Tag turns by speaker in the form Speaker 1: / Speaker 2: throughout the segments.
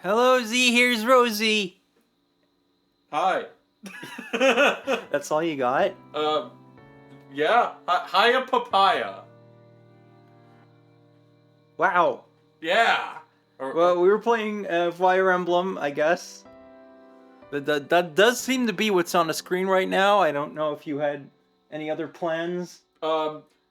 Speaker 1: Hello, Z. Here's Rosie.
Speaker 2: Hi.
Speaker 1: That's all you got?
Speaker 2: Yeah. Hiya papaya.
Speaker 1: Wow.
Speaker 2: Yeah.
Speaker 1: Well, we were playing Fire Emblem, I guess. That does seem to be what's on the screen right now. I don't know if you had any other plans.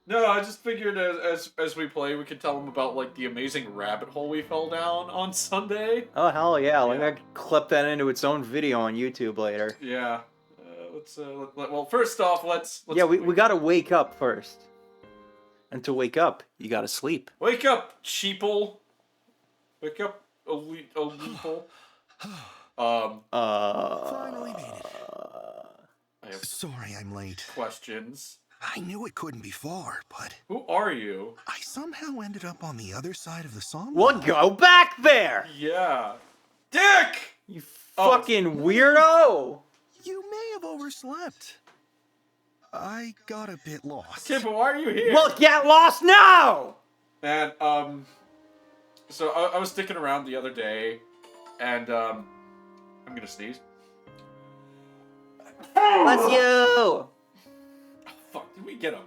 Speaker 2: No, I just figured as we play, we could tell them about like the amazing rabbit hole we fell down on Sunday.
Speaker 1: Oh hell yeah! Like
Speaker 2: Yeah.
Speaker 1: I could clip that into its own video on YouTube later.
Speaker 2: Yeah. Well, first off, let's
Speaker 1: Yeah, we gotta wake up first. And to wake up, you gotta sleep.
Speaker 2: wake up, sheeple. Wake up, Oleeple.
Speaker 3: Finally made it.
Speaker 2: I have
Speaker 3: Sorry I'm late.
Speaker 2: questions.
Speaker 3: I knew it couldn't be far, but
Speaker 2: Who are you?
Speaker 3: I somehow ended up on the other side of the sawmill.
Speaker 1: Well, go back there!
Speaker 2: Yeah. Dick!
Speaker 1: You
Speaker 2: Oh.
Speaker 1: fucking weirdo!
Speaker 3: You may have overslept. I got a bit lost.
Speaker 2: Kid, but why are you here?
Speaker 1: Well, get lost now!
Speaker 2: And, so I was sticking around the other day, and, I'm gonna sneeze.
Speaker 1: Bless you!
Speaker 2: Oh, fuck, did we get a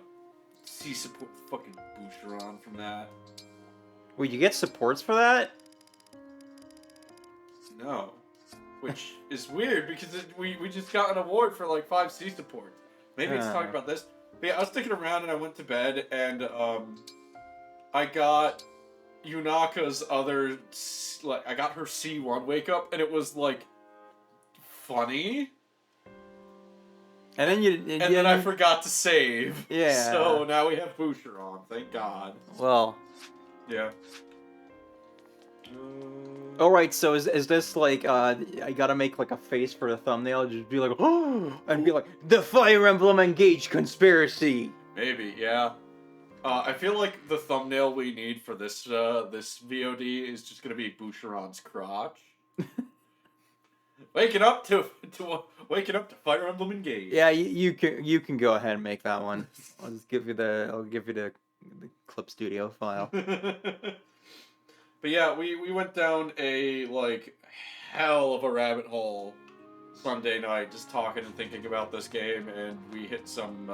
Speaker 2: C-support fucking Boucheron from that?
Speaker 1: Wait, you get supports for that?
Speaker 2: No. Which is weird, because we just got an award for, like, 5 C-supports. Maybe it's talking about this. But yeah, I was sticking around, and I went to bed, and, I got Yunaka's other, like, I got her C1 wake up, and it was, like, funny.
Speaker 1: And then you...
Speaker 2: And then I forgot to save.
Speaker 1: Yeah.
Speaker 2: So now we have Boucheron, thank God.
Speaker 1: Well...
Speaker 2: Yeah.
Speaker 1: Alright, so is this like, I gotta make like a face for the thumbnail, just be like, oh, and be like, the Fire Emblem Engage Conspiracy!
Speaker 2: Maybe, yeah. I feel like the thumbnail we need for this this VOD is just gonna be Boucheron's crotch. Waking up to Fire Emblem Engage.
Speaker 1: Yeah, you can go ahead and make that one. I'll give you the Clip Studio file.
Speaker 2: But yeah, we went down a like hell of a rabbit hole Sunday night, just talking and thinking about this game, and we hit some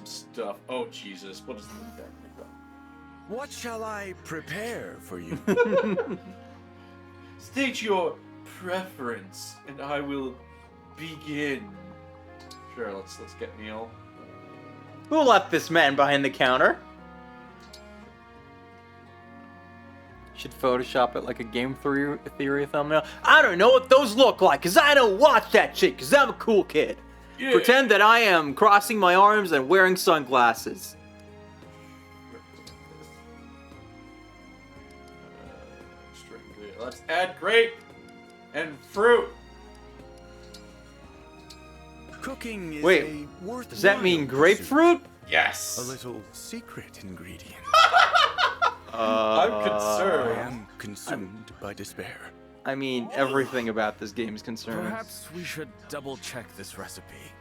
Speaker 2: stuff. Oh Jesus, what is that?
Speaker 3: What shall I prepare for you?
Speaker 2: State your preference, and I will begin. Sure, let's get Neil.
Speaker 1: Who left this man behind the counter? Should Photoshop it like a game theory thumbnail. I don't know what those look like, cause I don't watch that shit, cause I'm a cool kid.
Speaker 2: Yeah.
Speaker 1: Pretend that I am crossing my arms and wearing sunglasses.
Speaker 2: Let's add grape and fruit.
Speaker 3: Cooking is
Speaker 1: Wait,
Speaker 3: a worthwhile
Speaker 1: does that mean
Speaker 3: pursuit.
Speaker 1: grapefruit?
Speaker 2: Yes.
Speaker 3: A little secret ingredient.
Speaker 2: I'm
Speaker 3: I
Speaker 2: concerned.
Speaker 3: am consumed by despair.
Speaker 1: I mean, everything about this game is concerned.
Speaker 4: Perhaps we should double-check this recipe.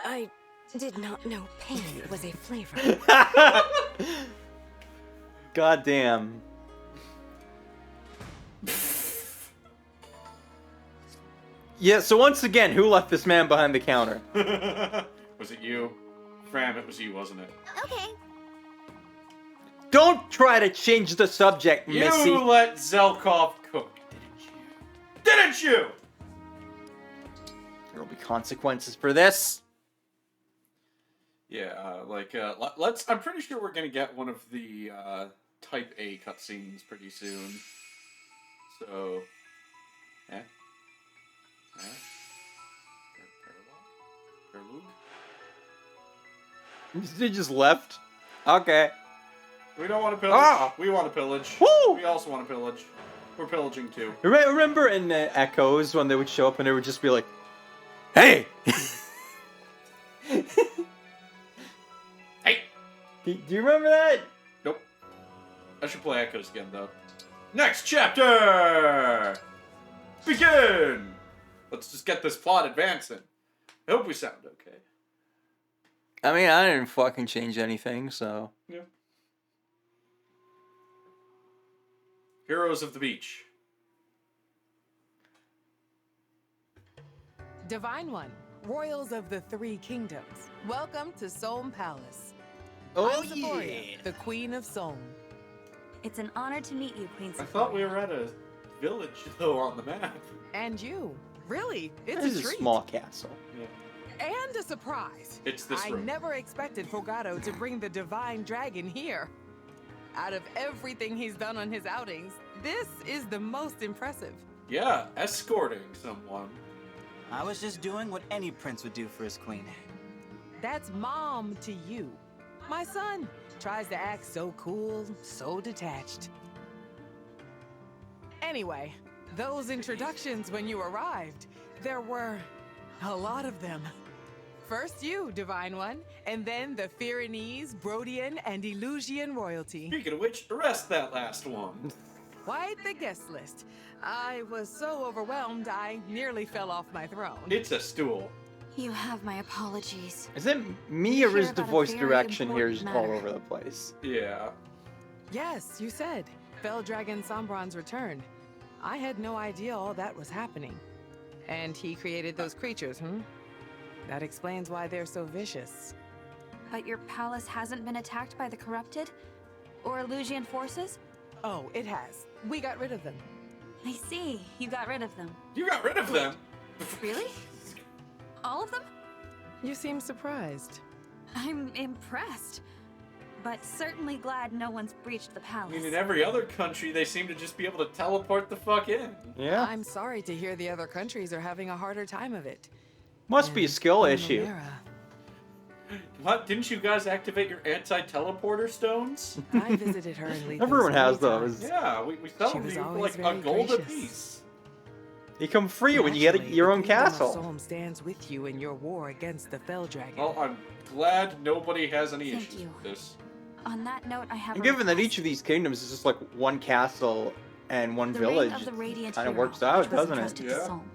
Speaker 5: I did not know pain was a flavor.
Speaker 1: God damn. Yeah, so once again, who left this man behind the counter?
Speaker 2: Was it you? Fram, it was you, wasn't it?
Speaker 5: Okay.
Speaker 1: Don't try to change the subject, Missy.
Speaker 2: You let Zelkov cook, didn't you?
Speaker 1: There'll be consequences for this.
Speaker 2: Yeah, let's. I'm pretty sure we're gonna get one of the Type A cutscenes pretty soon. So, Perlug?
Speaker 1: You just left? Okay.
Speaker 2: We don't want to pillage.
Speaker 1: Ah!
Speaker 2: We want to pillage.
Speaker 1: Woo!
Speaker 2: We also want to pillage. We're pillaging too.
Speaker 1: Remember in the Echoes when they would show up and they would just be like, hey!
Speaker 2: Hey!
Speaker 1: Do you remember that?
Speaker 2: Nope. I should play Echoes again though. Next chapter! Begin! Let's just get this plot advancing. I hope we sound okay.
Speaker 1: I mean, I didn't fucking change anything, so.
Speaker 2: Yeah. Heroes of the Beach.
Speaker 6: Divine One, Royals of the Three Kingdoms, welcome to Sohm Palace.
Speaker 7: Oh,
Speaker 6: I'm Sephoria,
Speaker 7: yeah.
Speaker 6: the Queen of Sohm.
Speaker 8: It's an honor to meet you, Queen
Speaker 2: I
Speaker 8: Sephoria.
Speaker 2: thought we were at a village, though, on the map.
Speaker 6: And you. Really, it's
Speaker 1: This
Speaker 6: a
Speaker 1: is a
Speaker 6: treat.
Speaker 1: small castle.
Speaker 2: Yeah.
Speaker 6: And a surprise.
Speaker 2: It's this
Speaker 6: I
Speaker 2: room.
Speaker 6: never expected Fogado to bring the Divine Dragon here. Out of everything he's done on his outings, this is the most impressive.
Speaker 2: Yeah, escorting someone.
Speaker 7: I was just doing what any prince would do for his queen.
Speaker 6: That's mom to you. My son tries to act so cool, so detached. Anyway, those introductions when you arrived, there were a lot of them. First you, Divine One, and then the Pyrenees, Brodian, and Elusian royalty.
Speaker 2: Speaking of which, arrest that last one.
Speaker 6: Quite the guest list. I was so overwhelmed I nearly fell off my throne.
Speaker 2: It's a stool.
Speaker 8: You have my apologies.
Speaker 1: Is it me or
Speaker 8: Hear
Speaker 1: is the
Speaker 8: about a
Speaker 1: voice
Speaker 8: very
Speaker 1: direction here
Speaker 8: important
Speaker 1: all
Speaker 8: matter.
Speaker 1: over the place?
Speaker 2: Yeah.
Speaker 6: Yes, you said. Fell Dragon Sombron's return. I had no idea all that was happening. And he created those creatures, That explains why they're so vicious.
Speaker 8: But your palace hasn't been attacked by the corrupted? Or Elusian forces?
Speaker 6: Oh, it has. We got rid of them.
Speaker 8: I see. You got rid of them.
Speaker 2: You got rid of them.
Speaker 8: Really? All of them?
Speaker 6: You seem surprised.
Speaker 8: I'm impressed. But certainly glad no one's breached the
Speaker 2: I
Speaker 8: palace.
Speaker 2: mean, in every other country, they seem to just be able to teleport the fuck in.
Speaker 1: Yeah.
Speaker 6: I'm sorry to hear the other countries are having a harder time of it.
Speaker 1: Must be a skill
Speaker 6: And
Speaker 1: issue.
Speaker 6: Lumera,
Speaker 2: What? Didn't you guys activate your anti-teleporter stones?
Speaker 6: I visited her in Lethos
Speaker 1: Everyone has
Speaker 6: many
Speaker 1: those.
Speaker 6: times.
Speaker 2: Yeah, we sell
Speaker 6: She
Speaker 2: them
Speaker 6: was
Speaker 2: to you for
Speaker 6: always
Speaker 2: like a
Speaker 6: very
Speaker 2: gold a
Speaker 6: gracious.
Speaker 2: piece.
Speaker 1: You come free when you get
Speaker 6: Naturally,
Speaker 1: your
Speaker 6: the
Speaker 1: own
Speaker 6: Kingdom of
Speaker 1: castle.
Speaker 6: Sohm stands with you in your war against the Fell Dragon.
Speaker 2: Well, I'm glad nobody has any
Speaker 8: Thank
Speaker 2: issues
Speaker 8: you.
Speaker 2: with this.
Speaker 8: On that note, I have
Speaker 1: And
Speaker 8: a
Speaker 1: given that
Speaker 8: request.
Speaker 1: each of these kingdoms is just like one castle and one
Speaker 8: The
Speaker 1: village,
Speaker 8: ring of the Radiant
Speaker 1: kind of
Speaker 8: Hero,
Speaker 1: works out,
Speaker 8: which was
Speaker 1: doesn't it?
Speaker 8: entrusted to
Speaker 2: Yeah.
Speaker 8: Sohm.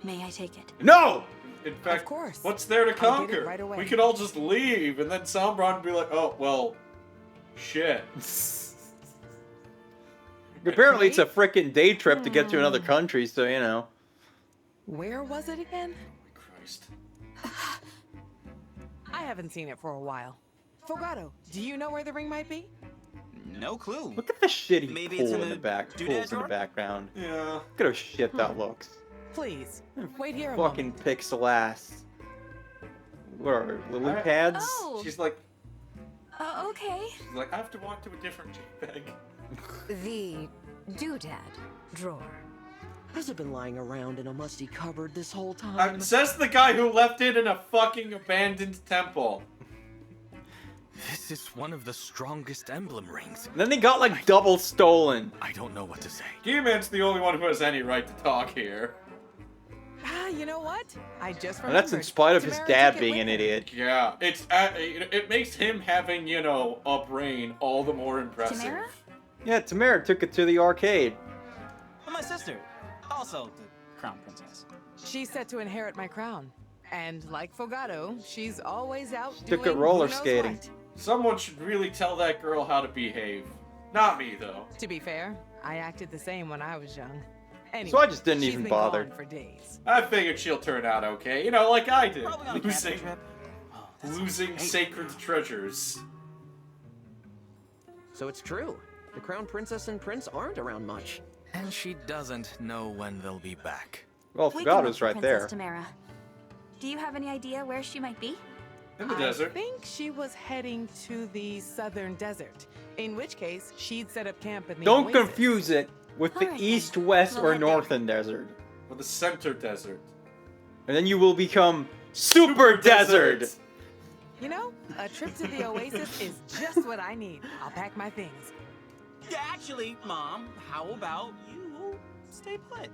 Speaker 8: May I take it?
Speaker 1: No!
Speaker 2: In fact,
Speaker 6: course.
Speaker 2: what's there to
Speaker 6: I'll get it
Speaker 2: conquer?
Speaker 6: right away.
Speaker 2: We could all just leave, and then Sombron would be like, oh, well, shit.
Speaker 1: Apparently, it's a frickin' day trip to get to another country, so you know.
Speaker 6: Where was it again?
Speaker 2: Christ.
Speaker 6: I haven't seen it for a while. Fogado, do you know where the ring might be?
Speaker 7: No clue.
Speaker 1: Look at the shitty
Speaker 7: Maybe
Speaker 1: pool
Speaker 7: it's in
Speaker 1: in the
Speaker 7: the
Speaker 1: back.
Speaker 7: doodad
Speaker 1: Pools in the
Speaker 7: drawer?
Speaker 1: background.
Speaker 2: Yeah.
Speaker 1: Look at how shit that looks.
Speaker 6: Please, wait here a
Speaker 1: Fucking
Speaker 6: moment.
Speaker 1: pixel ass. What are lily
Speaker 2: Alright.
Speaker 1: pads?
Speaker 8: Oh,
Speaker 2: She's like,
Speaker 8: okay.
Speaker 2: I have to walk to a different JPEG.
Speaker 5: The doodad drawer.
Speaker 9: Has it been lying around in a musty cupboard this whole time?
Speaker 2: Says the guy who left it in a fucking abandoned temple.
Speaker 4: This is one of the strongest emblem rings.
Speaker 1: And then they got like double stolen.
Speaker 4: I don't know what to say.
Speaker 2: G-Man's the only one who has any right to talk here.
Speaker 6: Ah, you know what? I just
Speaker 1: And that's in
Speaker 6: remembered.
Speaker 1: spite of his
Speaker 6: Tamara
Speaker 1: dad
Speaker 6: took it
Speaker 1: being
Speaker 6: with
Speaker 1: an
Speaker 6: her.
Speaker 1: idiot.
Speaker 2: Yeah, it makes him having, you know, a brain all the more impressive.
Speaker 8: Tamara?
Speaker 1: Yeah, Tamara took it to the arcade.
Speaker 7: My sister, also the crown princess.
Speaker 6: She's set to inherit my crown. And like Fogado, she's always out
Speaker 1: Took
Speaker 6: doing
Speaker 1: it roller
Speaker 6: who knows
Speaker 1: skating.
Speaker 6: what.
Speaker 2: Someone should really tell that girl how to behave. Not me, though.
Speaker 6: To be fair, I acted the same when I was young. Anyway,
Speaker 1: So I just didn't
Speaker 6: she's
Speaker 1: even
Speaker 6: been
Speaker 1: bother.
Speaker 6: gone for days.
Speaker 2: I figured she'll turn out okay. You know, like I did.
Speaker 7: Probably on a
Speaker 2: Losing,
Speaker 7: camping trip. Oh, that sounds
Speaker 2: losing
Speaker 7: great.
Speaker 2: sacred treasures.
Speaker 9: So it's true. The crown princess and prince aren't around much.
Speaker 4: And she doesn't know when they'll be back.
Speaker 1: Well,
Speaker 8: We can
Speaker 1: forgot it
Speaker 8: look
Speaker 1: was
Speaker 8: for
Speaker 1: right
Speaker 8: Princess
Speaker 1: there.
Speaker 8: Tamara. Do you have any idea where she might be?
Speaker 2: In the
Speaker 6: I
Speaker 2: desert.
Speaker 6: think she was heading to the southern desert. In which case, she'd set up camp in the
Speaker 1: Don't
Speaker 6: oasis.
Speaker 1: confuse it with the
Speaker 8: Alright then.
Speaker 1: east, west,
Speaker 8: We'll
Speaker 1: or
Speaker 8: head there.
Speaker 1: northern desert.
Speaker 2: Or the center desert.
Speaker 1: And then you will become Super Desert!
Speaker 6: You know, a trip to the oasis is just what I need. I'll pack my things.
Speaker 7: Yeah, actually, Mom, how about you stay put?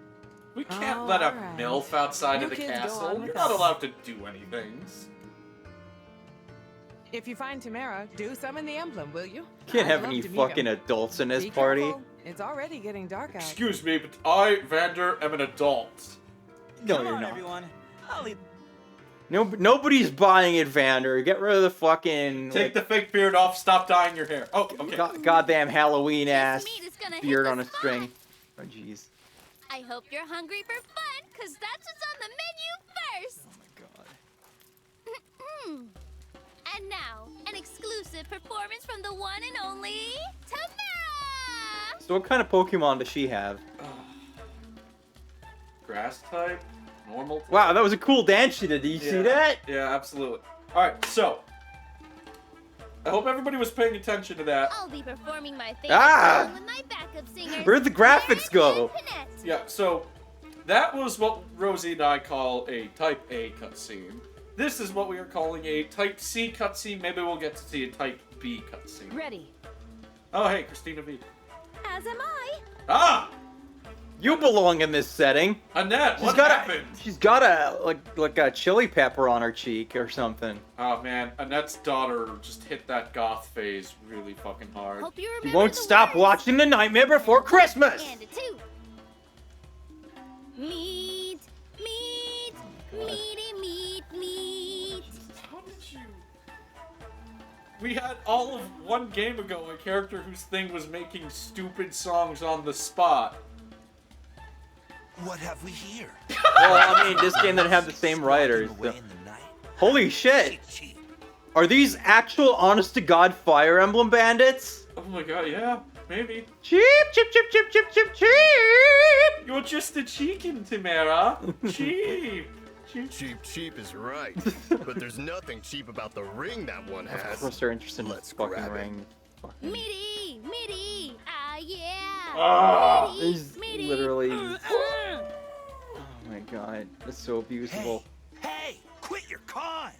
Speaker 2: We can't
Speaker 6: Oh,
Speaker 2: let a
Speaker 6: alright.
Speaker 2: MILF outside
Speaker 6: You
Speaker 2: of the
Speaker 6: kids go
Speaker 2: castle.
Speaker 6: on
Speaker 2: You're
Speaker 6: with
Speaker 2: not
Speaker 6: us.
Speaker 2: allowed to do anything.
Speaker 6: If you find Tamara, do summon the emblem, will you?
Speaker 1: Can't
Speaker 6: I'd
Speaker 1: have
Speaker 6: love
Speaker 1: any
Speaker 6: to meet
Speaker 1: fucking
Speaker 6: him.
Speaker 1: adults in this
Speaker 6: Be
Speaker 1: party.
Speaker 6: careful. It's already getting dark out.
Speaker 2: Excuse me, but I, Vander, am an adult.
Speaker 1: No,
Speaker 7: Come
Speaker 1: you're
Speaker 7: on,
Speaker 1: not.
Speaker 7: everyone. I'll lead.
Speaker 1: Nobody's buying it, Vander. Get rid of the fucking
Speaker 2: Take the fake beard off. Stop dyeing your hair. Oh, okay.
Speaker 1: goddamn Halloween ass
Speaker 10: meat is gonna hit
Speaker 1: beard
Speaker 10: the
Speaker 1: on a
Speaker 10: spot.
Speaker 1: string. Oh jeez.
Speaker 10: I hope you're hungry for fun, cause that's what's on the menu first.
Speaker 1: Oh my god.
Speaker 10: And now, an exclusive performance from the one and only Tamara.
Speaker 1: So what kind of Pokemon does she have?
Speaker 2: Grass type, normal type.
Speaker 1: Wow, that was a cool dance she did. Did you see that?
Speaker 2: Yeah, absolutely. All right, so I hope everybody was paying attention to that.
Speaker 10: I'll be performing my favorite
Speaker 1: Ah!
Speaker 10: song with my backup singers.
Speaker 1: Where'd the graphics go?
Speaker 10: Aaron and Panette.
Speaker 2: Yeah, so that was what Rosie and I call a Type A cutscene. This is what we are calling a Type C cutscene. Maybe we'll get to see a Type B cutscene.
Speaker 8: Ready.
Speaker 2: Oh, hey, Christina V.
Speaker 8: As am I.
Speaker 2: Ah!
Speaker 1: You belong in this setting.
Speaker 2: Annette, what
Speaker 1: got
Speaker 2: happened?
Speaker 1: She's got a like a chili pepper on her cheek or something.
Speaker 2: Oh, man, Annette's daughter just hit that goth phase really fucking hard.
Speaker 10: Hope you
Speaker 1: She
Speaker 10: remember
Speaker 1: won't
Speaker 10: the
Speaker 1: stop
Speaker 10: words.
Speaker 1: watching The Nightmare Before Christmas.
Speaker 10: And a two. Meat, meat, meaty meat, meat.
Speaker 2: How did you... We had all of one game ago a character whose thing was making stupid songs on the spot.
Speaker 3: What have we here?
Speaker 1: Well, I mean, this game didn't have the same writers.
Speaker 3: Away
Speaker 1: so-
Speaker 3: in the night.
Speaker 1: Holy shit!
Speaker 3: Cheap.
Speaker 1: Are these actual, honest-to-God Fire Emblem bandits?
Speaker 2: Oh my god, yeah, maybe.
Speaker 1: Cheap, cheap, cheap, cheap, cheap, cheap, cheap!
Speaker 2: You're just a chicken, Tamara. Cheap.
Speaker 11: Cheap is right. But there's nothing cheap about the ring that one
Speaker 1: Of
Speaker 11: has.
Speaker 1: course they're interested in
Speaker 11: Let's
Speaker 1: this fucking
Speaker 11: grab it.
Speaker 1: ring. Fucking-
Speaker 10: Meaty, meaty. Ah, yeah.
Speaker 2: Ah.
Speaker 10: Meaty,
Speaker 1: He's
Speaker 10: meaty.
Speaker 1: literally... Oh my god, that's so abusable.
Speaker 3: Hey, quit your con!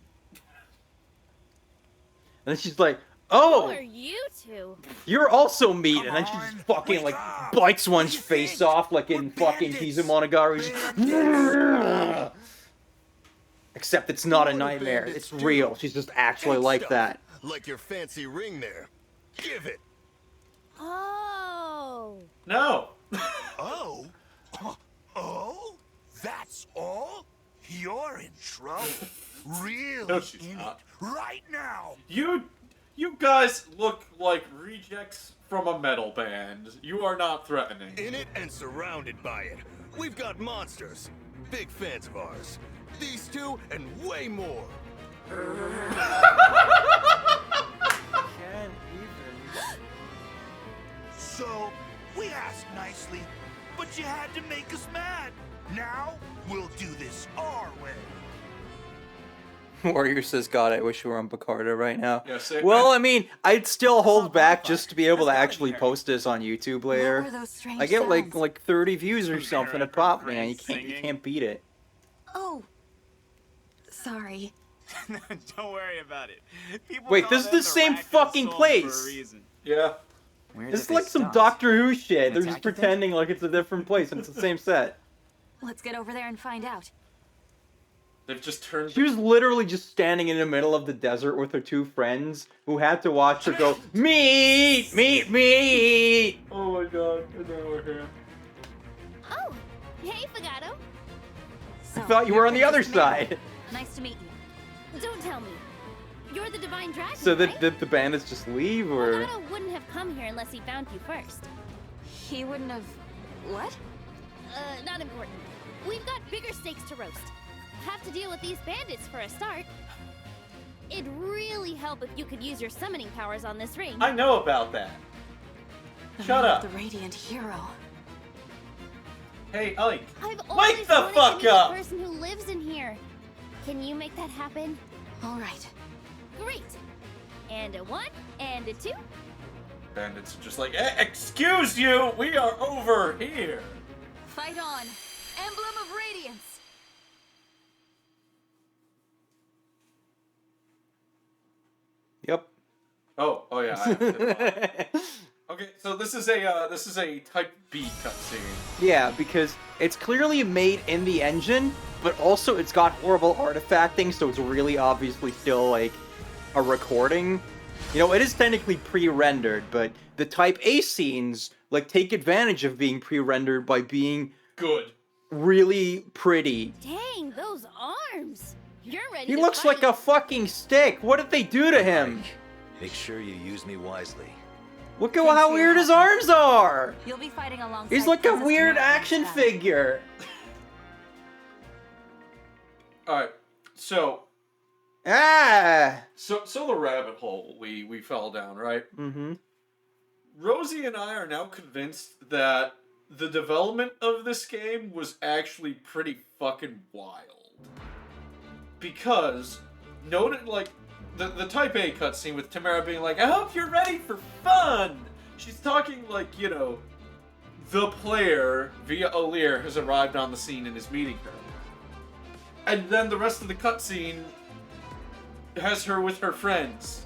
Speaker 1: And then she's like,
Speaker 10: Who
Speaker 1: oh,
Speaker 10: are you two?
Speaker 1: you're also meat. And then she
Speaker 3: Come
Speaker 1: just
Speaker 3: on,
Speaker 1: fucking
Speaker 3: wake
Speaker 1: like
Speaker 3: up.
Speaker 1: bites one's
Speaker 3: You
Speaker 1: face
Speaker 3: think
Speaker 1: off like in
Speaker 3: we're
Speaker 1: fucking
Speaker 3: bandits?
Speaker 1: Kizumonigaru. Except it's not a
Speaker 11: What do
Speaker 1: nightmare.
Speaker 11: bandits
Speaker 1: It's
Speaker 11: do?
Speaker 1: real. She's just actually
Speaker 11: Take
Speaker 1: like
Speaker 11: stuff,
Speaker 1: that.
Speaker 11: Like your fancy ring there. Give it.
Speaker 10: Oh.
Speaker 2: No.
Speaker 3: Oh? Oh? That's all? You're in trouble. Really
Speaker 2: No, she's
Speaker 3: in
Speaker 2: not.
Speaker 3: it right now.
Speaker 2: You guys look like rejects from a metal band. You are not threatening.
Speaker 11: In it and surrounded by it. We've got monsters. Big fans of ours. These two and way more.
Speaker 1: Can't even.
Speaker 3: So, we asked nicely, but you had to make us mad. Now, we'll do this our way.
Speaker 1: Warrior says, God, I wish we were on Picarda right now.
Speaker 2: Yeah, same.
Speaker 1: Well, I mean, I'd still hold back just to be able to actually post this on YouTube
Speaker 8: What
Speaker 1: later.
Speaker 8: were those strange
Speaker 1: I get
Speaker 8: sounds?
Speaker 1: like 30 views or something a pop, man. You
Speaker 7: Singing.
Speaker 1: can't beat it.
Speaker 8: Oh. Sorry.
Speaker 7: Don't worry about it. People
Speaker 1: Wait,
Speaker 7: call
Speaker 1: this is
Speaker 7: them
Speaker 1: the same
Speaker 7: Raccoon
Speaker 1: fucking
Speaker 7: Souls
Speaker 1: place.
Speaker 7: For a reason.
Speaker 2: Yeah.
Speaker 7: Where
Speaker 1: This
Speaker 7: did
Speaker 1: is
Speaker 7: they
Speaker 1: like some
Speaker 7: stop?
Speaker 1: Doctor Who shit.
Speaker 7: An
Speaker 1: They're just
Speaker 7: attack, you think?
Speaker 1: pretending like it's a different place and it's the same set.
Speaker 8: Let's get over there and find out.
Speaker 2: They've just turned.
Speaker 1: She was literally just standing in the middle of the desert with her two friends who had to watch her go, meat, meat, meat.
Speaker 2: Oh my god, and then we're here.
Speaker 10: Oh. Hey, Fagato.
Speaker 8: So,
Speaker 1: I thought you
Speaker 8: you're
Speaker 1: were on the other
Speaker 8: Princess Mary.
Speaker 1: side.
Speaker 8: Nice to meet you.
Speaker 10: Don't tell me. You're the divine dragon,
Speaker 1: So
Speaker 10: right?
Speaker 1: did the bandits just leave or?
Speaker 10: Fagato wouldn't have come here unless he found you first.
Speaker 8: He wouldn't have... What?
Speaker 10: Not important. We've got bigger stakes to roast. Have to deal with these bandits for a start. It'd really help if you could use your summoning powers on this ring.
Speaker 2: I know about that.
Speaker 8: The
Speaker 2: Shut
Speaker 8: man
Speaker 2: up.
Speaker 8: with The radiant hero.
Speaker 2: Hey, Ike.
Speaker 10: I've always
Speaker 2: Wake the
Speaker 10: wanted
Speaker 2: fuck
Speaker 10: to meet
Speaker 2: up!
Speaker 10: the person who lives in here. Can you make that happen?
Speaker 8: All right.
Speaker 10: Great. And a 1, and a 2.
Speaker 2: Bandits are just like, excuse you, we are over here.
Speaker 8: Fight on. Emblem of Radiance.
Speaker 1: Yep.
Speaker 2: Oh yeah. I have to, okay, so this is a Type B cutscene.
Speaker 1: Yeah, because it's clearly made in the engine, but also it's got horrible artifacting, so it's really obviously still like a recording. You know, it is technically pre-rendered, but the Type A scenes like take advantage of being pre-rendered by being
Speaker 2: Good.
Speaker 1: really pretty.
Speaker 10: Dang, those arms. You're ready
Speaker 1: He
Speaker 10: to
Speaker 1: looks
Speaker 10: fight.
Speaker 1: like a fucking stick. What did they do to him?
Speaker 11: Make sure you use me wisely.
Speaker 1: Look at how weird his arms are.
Speaker 8: You'll be fighting alongside.
Speaker 1: He's like a
Speaker 8: Princess
Speaker 1: weird
Speaker 8: Tamara
Speaker 1: action
Speaker 8: next
Speaker 1: figure.
Speaker 2: Alright, so
Speaker 1: Ah.
Speaker 2: So the rabbit hole we fell down, right?
Speaker 1: Mm-hmm.
Speaker 2: Rosie and I are now convinced that the development of this game was actually pretty fucking wild. Because, noted like, the Type A cutscene with Tamara being like, I hope you're ready for fun! She's talking like, you know, the player, via O'Lear, has arrived on the scene and is meeting her. And then the rest of the cutscene has her with her friends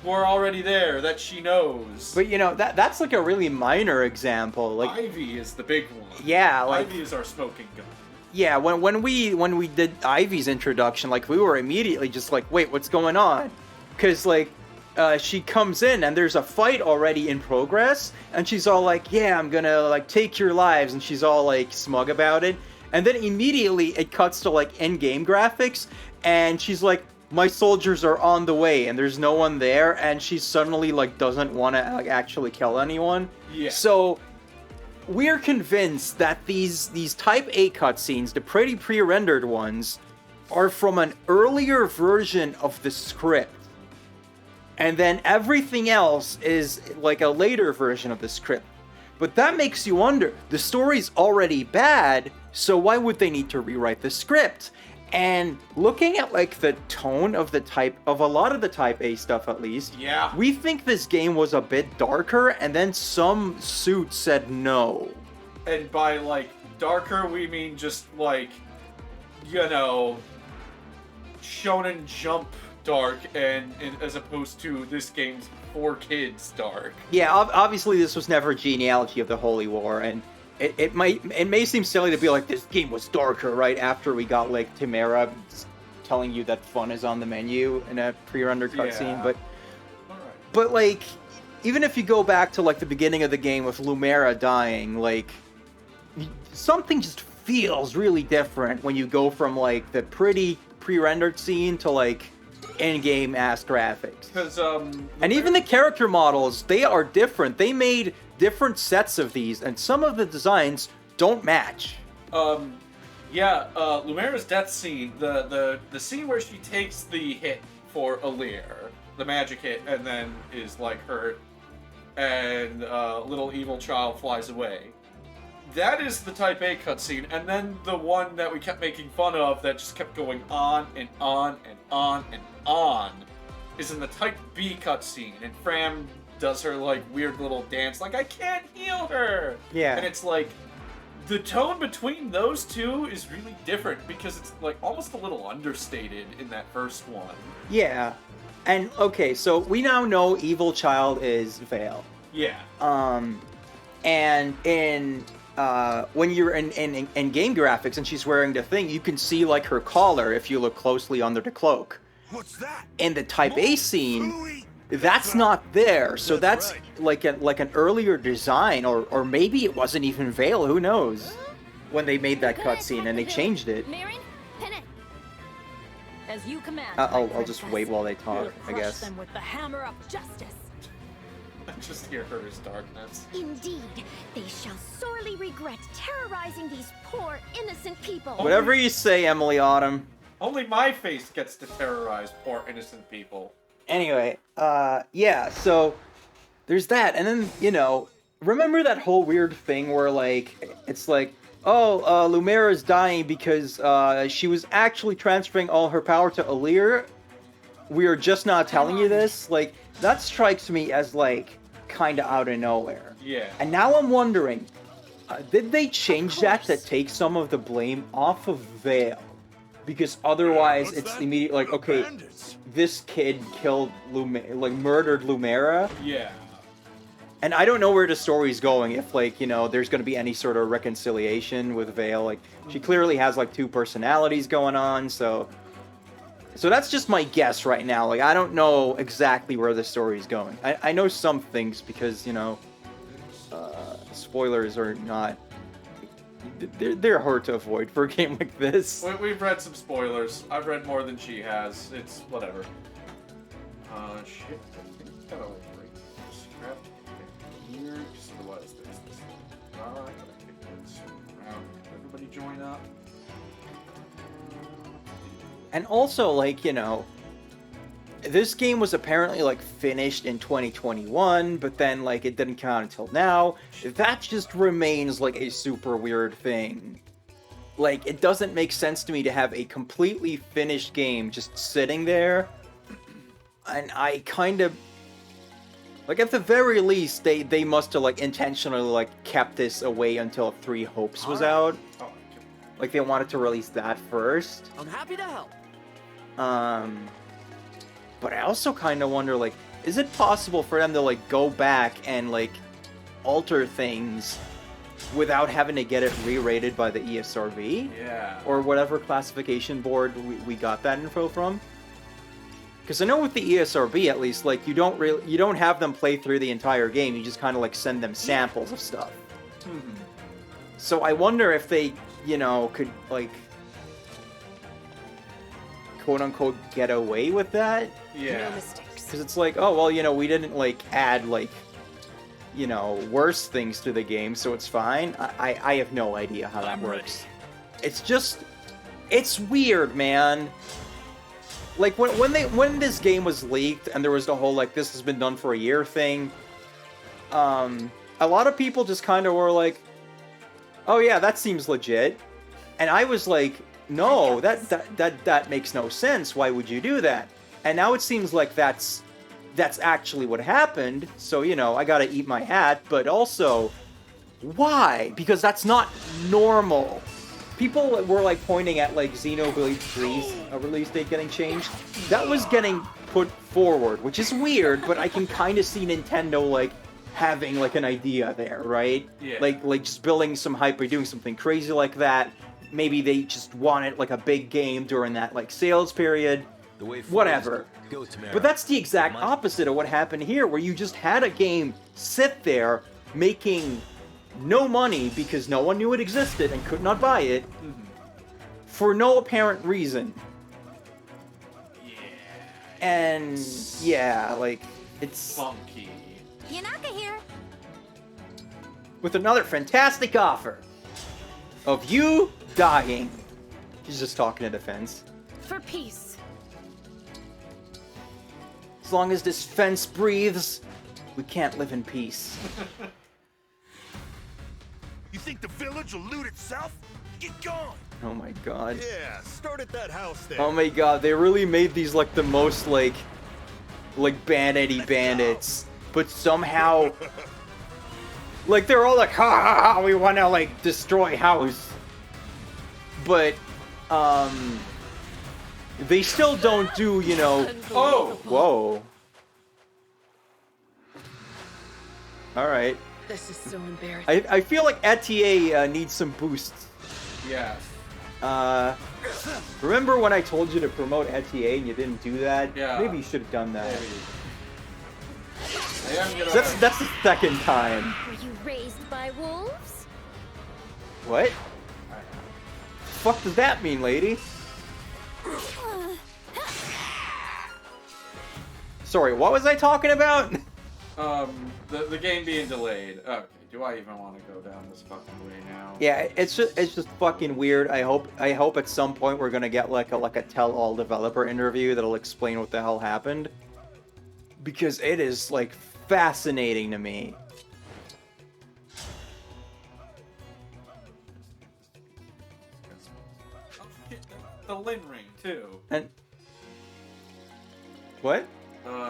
Speaker 2: who are already there that she knows.
Speaker 1: But you know, that's like a really minor example. Like
Speaker 2: Ivy is the big one.
Speaker 1: Yeah, like
Speaker 2: Ivy is our smoking gun.
Speaker 1: yeah, when we did Ivy's introduction, like we were immediately just like, wait, what's going on? Because like she comes in and there's a fight already in progress, and she's all like, yeah, I'm gonna like take your lives, and she's all like smug about it. And then immediately it cuts to like in-game graphics, and she's like, my soldiers are on the way, and there's no one there, and she suddenly like doesn't want to like, actually kill anyone.
Speaker 2: Yeah.
Speaker 1: So we're convinced that these Type A cutscenes, the pretty pre-rendered ones, are from an earlier version of the script. And then everything else is like a later version of the script. But that makes you wonder, the story's already bad, so why would they need to rewrite the script? And looking at like the tone of a lot of the Type A stuff at least,
Speaker 2: yeah,
Speaker 1: we think this game was a bit darker, and then some suit said no.
Speaker 2: And by like darker, we mean just like, you know, Shonen Jump dark, and as opposed to this game's for kids dark.
Speaker 1: Yeah, obviously this was never a genealogy of the Holy War, and it may seem silly to be like, this game was darker right after we got like Tamara telling you that fun is on the menu in a pre-rendered cutscene, but like, even if you go back to like the beginning of the game with Lumera dying, like something just feels really different when you go from like the pretty pre-rendered scene to like in-game ass graphics.
Speaker 2: Because
Speaker 1: and even the character models, they are different. They made different sets of these, and some of the designs don't match.
Speaker 2: Lumera's death scene, the scene where she takes the hit for Alear, the magic hit, and then is like hurt, and little evil child flies away. That is the Type A cutscene, and then the one that we kept making fun of that just kept going on and on and on and on is in the Type B cutscene, and Fram does her like weird little dance like, I can't heal her!
Speaker 1: Yeah.
Speaker 2: And it's like, the tone between those two is really different because it's like almost a little understated in that first one.
Speaker 1: Yeah. And okay, so we now know Evil Child is Vale.
Speaker 2: Yeah.
Speaker 1: And in when you're in game graphics and she's wearing the thing, you can see like her collar if you look closely under the cloak.
Speaker 3: What's that?
Speaker 1: In the Type A scene, that's not there. So that's like an earlier design, or maybe it wasn't even Vale. Who knows? When they made that cutscene and they changed it.
Speaker 5: As you command.
Speaker 1: I'll just wait while they talk, I
Speaker 5: Crush
Speaker 1: guess.
Speaker 5: them with the hammer of justice.
Speaker 2: I just hear her as darkness.
Speaker 10: Indeed, they shall sorely regret terrorizing these poor, innocent people.
Speaker 1: Whatever you say, Emily Autumn.
Speaker 2: Only my face gets to terrorize poor innocent people.
Speaker 1: Anyway, yeah, so there's that, and then, you know, remember that whole weird thing where, like, it's like, oh, Lumera's dying because, she was actually transferring all her power to Alear? We are just not telling you this? Like, that strikes me as, like, kinda out of nowhere.
Speaker 2: Yeah.
Speaker 1: And now I'm wondering, did they change that to take some of the blame off of Vale? Because otherwise, it's immediately like, okay, this kid killed murdered Lumera.
Speaker 2: Yeah.
Speaker 1: And I don't know where the story's going, if, like, you know, there's going to be any sort of reconciliation with Vale. Like, she clearly has, like, two personalities going on, so that's just my guess right now. Like, I don't know exactly where the story's going. I know some things because, you know, spoilers are not they're hard to avoid for a game like this.
Speaker 2: We've read some spoilers. I've read more than she has. It's whatever. Shit. I think I gotta break this crap here, because otherwise there's this. Alright, gotta kick this around. Everybody join up.
Speaker 1: And also, like, you know, this game was apparently, like, finished in 2021, but then, like, it didn't come out until now. That just remains, like, a super weird thing. Like, it doesn't make sense to me to have a completely finished game just sitting there. And I kind of... Like, at the very least, they must have, like, intentionally, like, kept this away until Three Hopes was out.
Speaker 2: Oh,
Speaker 1: Like, they wanted to release that first.
Speaker 9: I'm happy to help.
Speaker 1: But I also kind of wonder, like, is it possible for them to, like, go back and, like, alter things without having to get it re-rated by the ESRB?
Speaker 2: Yeah.
Speaker 1: Or whatever classification board we got that info from? Because I know with the ESRB, at least, like, you don't have them play through the entire game, you just kind of, like, send them samples of stuff.
Speaker 2: Mm-hmm.
Speaker 1: So I wonder if they, you know, could, like, quote-unquote get away with that?
Speaker 2: Yeah.
Speaker 5: No mistakes.
Speaker 1: Because it's like, oh, well, you know, we didn't, like, add, like, you know, worse things to the game, so it's fine. I have no idea how that works. It's just... It's weird, man. Like, when this game was leaked, and there was the whole, like, this has been done for a year thing, a lot of people just kind of were like, oh yeah, that seems legit. And I was like, no, that makes no sense. Why would you do that? And now it seems like that's actually what happened. So, you know, I gotta eat my hat. But also, why? Because that's not normal. People were, like, pointing at, like, Xenoblade 3's release date getting changed. That was getting put forward, which is weird, but I can kind of see Nintendo, like, having, like, an idea there, right?
Speaker 2: Yeah.
Speaker 1: Like just building some hype or doing something crazy like that. Maybe they just wanted, like, a big game during that, like, sales period. Whatever. But that's the exact opposite of what happened here, where you just had a game sit there making no money because no one knew it existed and could not buy it for no apparent reason.
Speaker 2: Yeah.
Speaker 1: And yeah, like, it's
Speaker 2: funky.
Speaker 8: Yanaka here.
Speaker 1: With another fantastic offer of you dying. She's just talking to the fence.
Speaker 5: For peace.
Speaker 1: As long as this fence breathes, we can't live in peace.
Speaker 3: You think the village will loot itself? Get going!
Speaker 1: Oh my god.
Speaker 11: Yeah, start at that house there.
Speaker 1: Oh my god, they really made these, like, the most, like bandit-y bandits. But somehow... Like, they're all like, ha ha ha, we wanna, like, destroy house. But, they still don't do, you know...
Speaker 2: Oh!
Speaker 1: Whoa. Alright.
Speaker 5: This is so embarrassing.
Speaker 1: I feel like Etier needs some boosts.
Speaker 2: Yeah.
Speaker 1: Remember when I told you to promote Etier and you didn't do that?
Speaker 2: Yeah.
Speaker 1: Maybe you should have done that.
Speaker 2: That's
Speaker 1: the second time.
Speaker 10: Were you raised by wolves?
Speaker 1: What? Fuck does that mean, lady? Sorry, what was I talking about?
Speaker 2: The game being delayed. Okay, do I even want to go down this fucking way now?
Speaker 1: Yeah, it's just fucking weird. I hope at some point we're gonna get like a tell-all developer interview that'll explain what the hell happened. Because it is, like, fascinating to me.
Speaker 2: The Lin ring too.
Speaker 1: And what?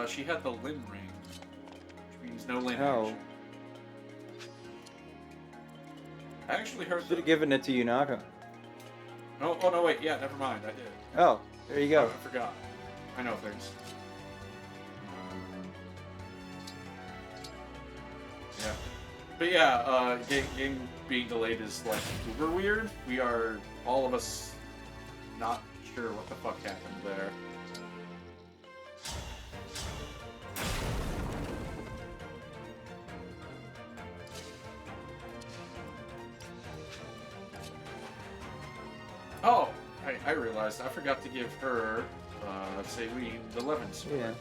Speaker 2: She had the Lin ring, which means no Lin
Speaker 1: Oh.
Speaker 2: action. I actually heard.
Speaker 1: Should have given it to Yunaka.
Speaker 2: No, oh no, wait, yeah, never mind, I did.
Speaker 1: Oh, there you
Speaker 2: Oh,
Speaker 1: go.
Speaker 2: I forgot. I know things. Yeah. But yeah, game being delayed is, like, super weird. We are, all of us, not sure what the fuck happened there. Oh, I realized I forgot to give her, say the lemon sword.
Speaker 1: Yeah.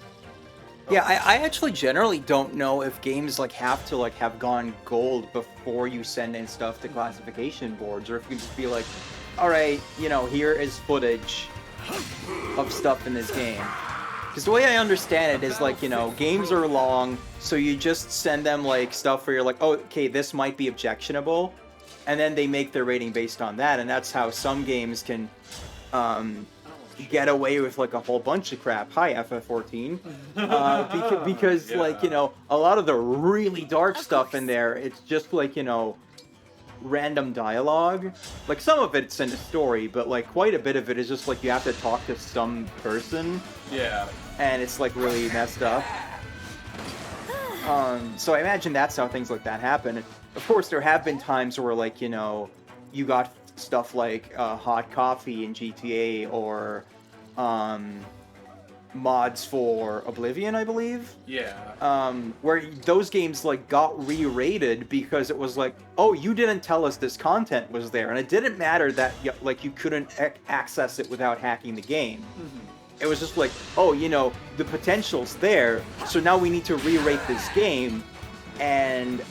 Speaker 1: Yeah, I actually generally don't know if games like have to like have gone gold before you send in stuff to classification boards, or if you can just be like, all right, you know, here is footage of stuff in this game. Because the way I understand it is like, you know, games are long, so you just send them like stuff where you're like, oh, okay, this might be objectionable, and then they make their rating based on that, and that's how some games can get away with like a whole bunch of crap. Hi, FF14. Because
Speaker 2: Yeah.
Speaker 1: like, you know, a lot of the really dark stuff in there, it's just like, you know, random dialogue. Like some of it's in the story, but like quite a bit of it is just like you have to talk to some person,
Speaker 2: Yeah.
Speaker 1: and it's like really messed up. So I imagine that's how things like that happen. Of course, there have been times where like, you know, you got stuff like hot coffee in GTA, or mods for Oblivion, I believe.
Speaker 2: Yeah.
Speaker 1: Where those games like got re-rated because it was like, oh, you didn't tell us this content was there, and it didn't matter that like you couldn't access it without hacking the game. It was just like, oh, you know, the potential's there, so now we need to re-rate this game, and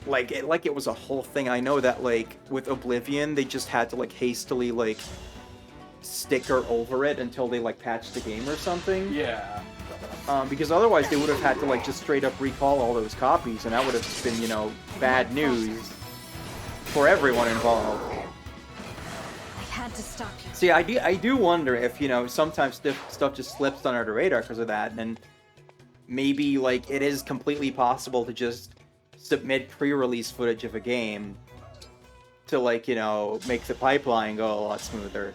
Speaker 1: like it was a whole thing. I know that like with Oblivion, they just had to like hastily like sticker over it until they like patched the game or something.
Speaker 2: Yeah.
Speaker 1: Because otherwise they would have had to like just straight up recall all those copies, and that would have been, you know, bad news for everyone involved.
Speaker 8: I had to stop you.
Speaker 1: See, I do wonder if, you know, sometimes stuff just slips under the radar because of that, and maybe like it is completely possible to just submit pre-release footage of a game to like, you know, make the pipeline go a lot smoother.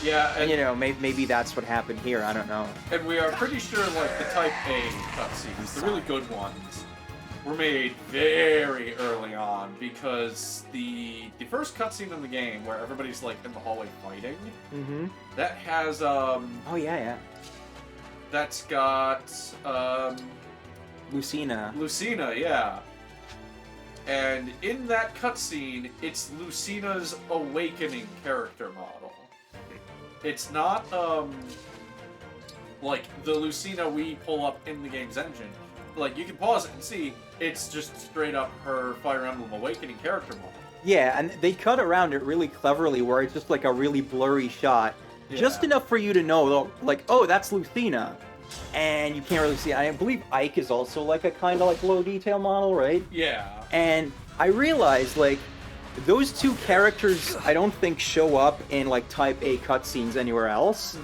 Speaker 2: Yeah,
Speaker 1: And you know, maybe that's what happened here. I don't know.
Speaker 2: And we are pretty sure, like, the Type A cutscenes, the really good ones, were made very early on, because the first cutscene in the game, where everybody's, like, in the hallway fighting, that has,
Speaker 1: Oh, yeah.
Speaker 2: that's got,
Speaker 1: Lucina.
Speaker 2: Lucina, yeah. And in that cutscene, it's Lucina's awakening character model. It's not, like, the Lucina we pull up in the game's engine. Like, you can pause it and see, it's just straight up her Fire Emblem Awakening character model.
Speaker 1: Yeah, and they cut around it really cleverly, where it's just like a really blurry shot. Just enough for you to know, like, oh, that's Lucina. And you can't really see it. I believe Ike is also like a kind of like low detail model, right?
Speaker 2: Yeah.
Speaker 1: And I realized, like, those two characters I don't think show up in like Type A cutscenes anywhere else.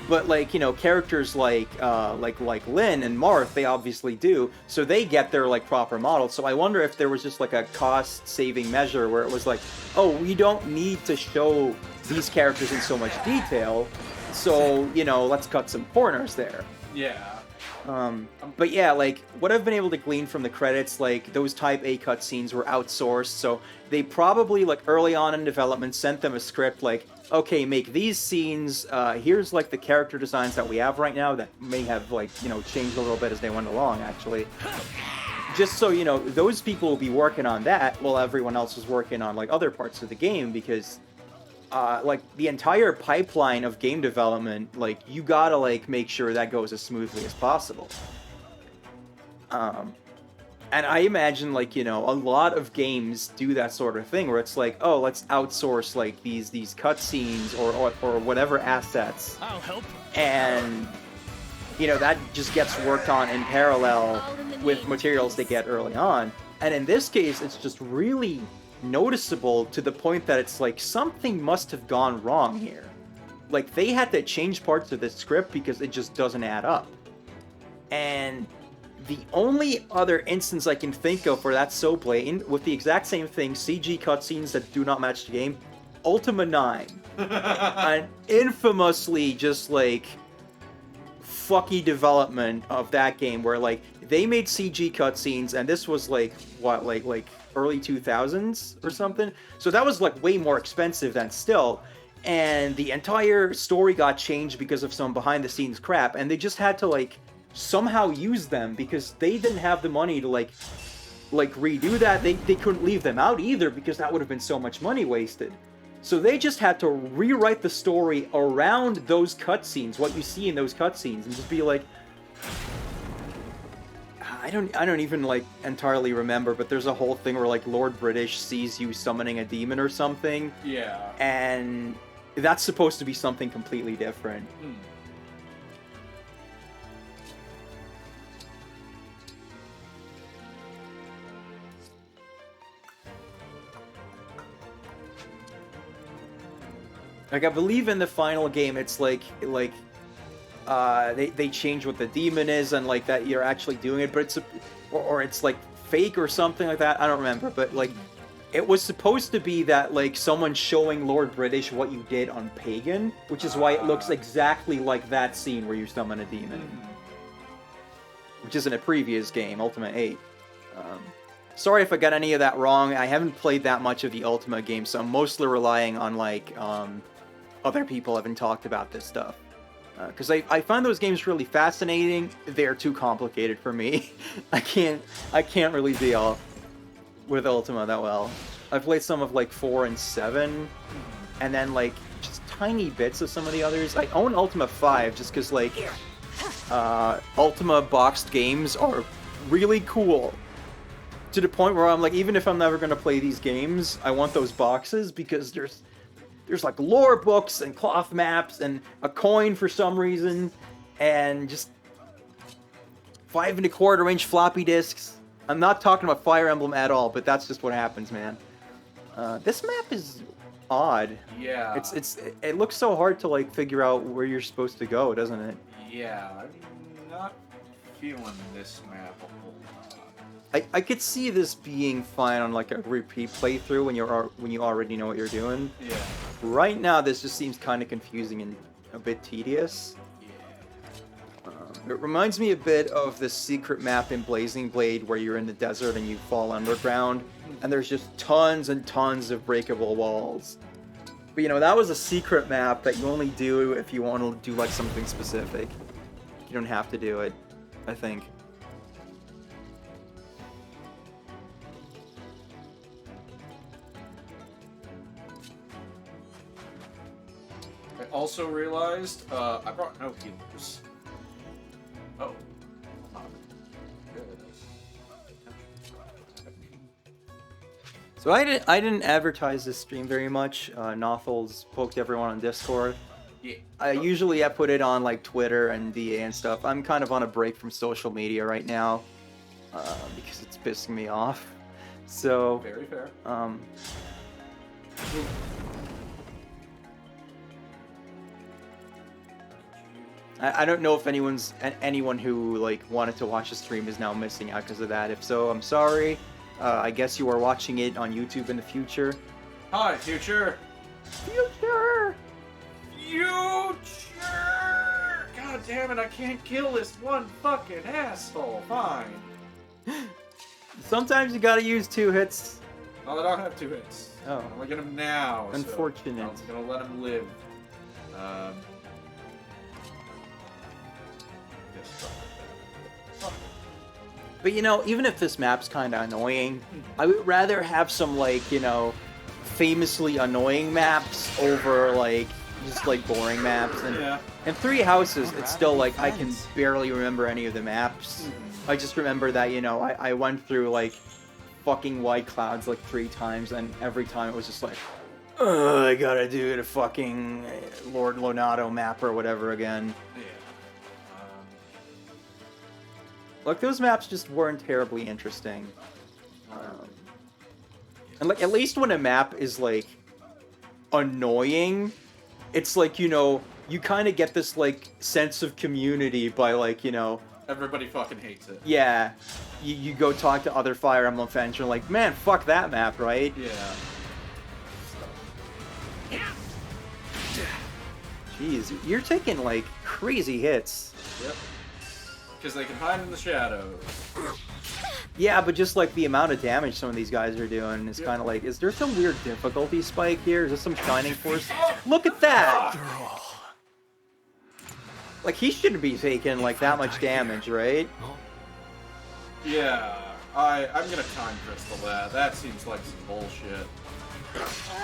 Speaker 1: But like, you know, characters like Lynn and Marth, they obviously do. So they get their like proper model. So I wonder if there was just like a cost saving measure where it was like, oh, we don't need to show these characters in so much detail. So, you know, let's cut some corners there.
Speaker 2: Yeah.
Speaker 1: But yeah, like, what I've been able to glean from the credits, like, those Type A cutscenes were outsourced, so they probably, like, early on in development sent them a script, like, okay, make these scenes, here's, like, the character designs that we have right now that may have, like, you know, changed a little bit as they went along, actually. Just so, you know, those people will be working on that while everyone else is working on, like, other parts of the game, because like, the entire pipeline of game development, like, you gotta, like, make sure that goes as smoothly as possible. And I imagine, like, you know, a lot of games do that sort of thing, where it's like, oh, let's outsource, like, these cutscenes or whatever assets.
Speaker 4: I'll help.
Speaker 1: And, you know, that just gets worked on in parallel with materials they get early on. And in this case, it's just really noticeable to the point that it's like something must have gone wrong here. Like, they had to change parts of the script because it just doesn't add up. And the only other instance I can think of where that's so blatant, with the exact same thing, CG cutscenes that do not match the game, Ultima 9. An infamously just, like, fucky development of that game, where, like, they made CG cutscenes, and this was, like, what, like early 2000s or something? So that was, like, way more expensive than still. And the entire story got changed because of some behind-the-scenes crap, and they just had to, like, somehow use them because they didn't have the money to, like redo that. They couldn't leave them out either because that would have been so much money wasted. So they just had to rewrite the story around those cutscenes, what you see in those cutscenes, and just be like, I don't even like entirely remember, but there's a whole thing where like Lord British sees you summoning a demon or something.
Speaker 2: Yeah.
Speaker 1: And that's supposed to be something completely different. Like, I believe in the final game, it's like they change what the demon is and like that you're actually doing it, but it's or it's like fake or something like that. I don't remember, but like it was supposed to be that like someone showing Lord British what you did on Pagan, which is why it looks exactly like that scene where you summon a demon, which is in a previous game, Ultima 8. Sorry if I got any of that wrong. I haven't played that much of the Ultima game, so I'm mostly relying on like other people having talked about this stuff. Because I find those games really fascinating. They're too complicated for me. I can't really deal with Ultima that well. I've played some of like 4 and 7, and then like just tiny bits of some of the others. I own Ultima 5 just because like Ultima boxed games are really cool. To the point where I'm like, even if I'm never gonna play these games, I want those boxes because there's like lore books and cloth maps and a coin for some reason, and just 5 1/4 inch floppy disks. I'm not talking about Fire Emblem at all, but that's just what happens, man. This map is odd.
Speaker 2: Yeah.
Speaker 1: It looks so hard to like figure out where you're supposed to go, doesn't it?
Speaker 2: Yeah, I'm not feeling this map a whole lot.
Speaker 1: I could see this being fine on like a repeat playthrough when you already know what you're doing.
Speaker 2: Yeah.
Speaker 1: Right now, this just seems kind of confusing and a bit tedious. Yeah. It reminds me a bit of the secret map in Blazing Blade where you're in the desert and you fall underground, and there's just tons and tons of breakable walls. But you know, that was a secret map that you only do if you want to do like something specific. You don't have to do it, I think.
Speaker 2: I also realized I brought no healers. Oh.
Speaker 1: So I didn't advertise this stream very much. Nothles poked everyone on Discord.
Speaker 2: Yeah.
Speaker 1: Usually I put it on like Twitter and DA and stuff. I'm kind of on a break from social media right now because it's pissing me off. So
Speaker 2: very fair.
Speaker 1: I don't know if anyone who like wanted to watch the stream is now missing out because of that. If so, I'm sorry. I guess you are watching it on YouTube in the future.
Speaker 2: Hi, future.
Speaker 1: Future.
Speaker 2: God damn it! I can't kill this one fucking asshole. Fine.
Speaker 1: Sometimes you gotta use 2 hits.
Speaker 2: Well, I don't have 2 hits.
Speaker 1: Oh.
Speaker 2: I'm looking at him now.
Speaker 1: Unfortunate.
Speaker 2: So I'm gonna let him live.
Speaker 1: But you know, even if this map's kind of annoying, I would rather have some like, you know, famously annoying maps over like just like boring maps. And in 3 Houses, it's still like I can barely remember any of the maps. I just remember that, you know, I went through like fucking White Clouds like 3 times, and every time it was just like, I gotta do the fucking Lord Lonato map or whatever again. Like, those maps just weren't terribly interesting. And, like, at least when a map is, like, annoying, it's like, you know, you kind of get this, like, sense of community by, like, you know...
Speaker 2: Everybody fucking hates it.
Speaker 1: Yeah. You go talk to other Fire Emblem fans, and you're like, man, fuck that map, right?
Speaker 2: Yeah.
Speaker 1: Jeez, you're taking, like, crazy hits.
Speaker 2: Yep. Because they can hide in the shadows.
Speaker 1: Yeah, but just like the amount of damage some of these guys are doing is kind of like, is there some weird difficulty spike here? Is there some Shining Force? Look at that! Like, he shouldn't be taking like that much damage, right?
Speaker 2: Yeah. I'm gonna time crystal that. That seems like some bullshit.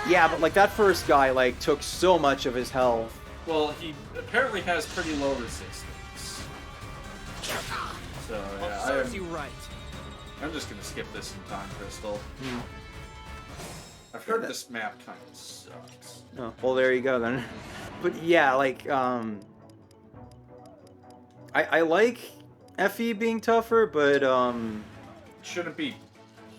Speaker 1: Yeah, but like that first guy like took so much of his health.
Speaker 2: Well, he apparently has pretty low resistance. So yeah,
Speaker 7: Serves you right.
Speaker 2: I'm just gonna skip this in time crystal. I've heard this map kind of sucks.
Speaker 1: Oh, well, there you go then. But yeah, like I like FE being tougher, but
Speaker 2: shouldn't be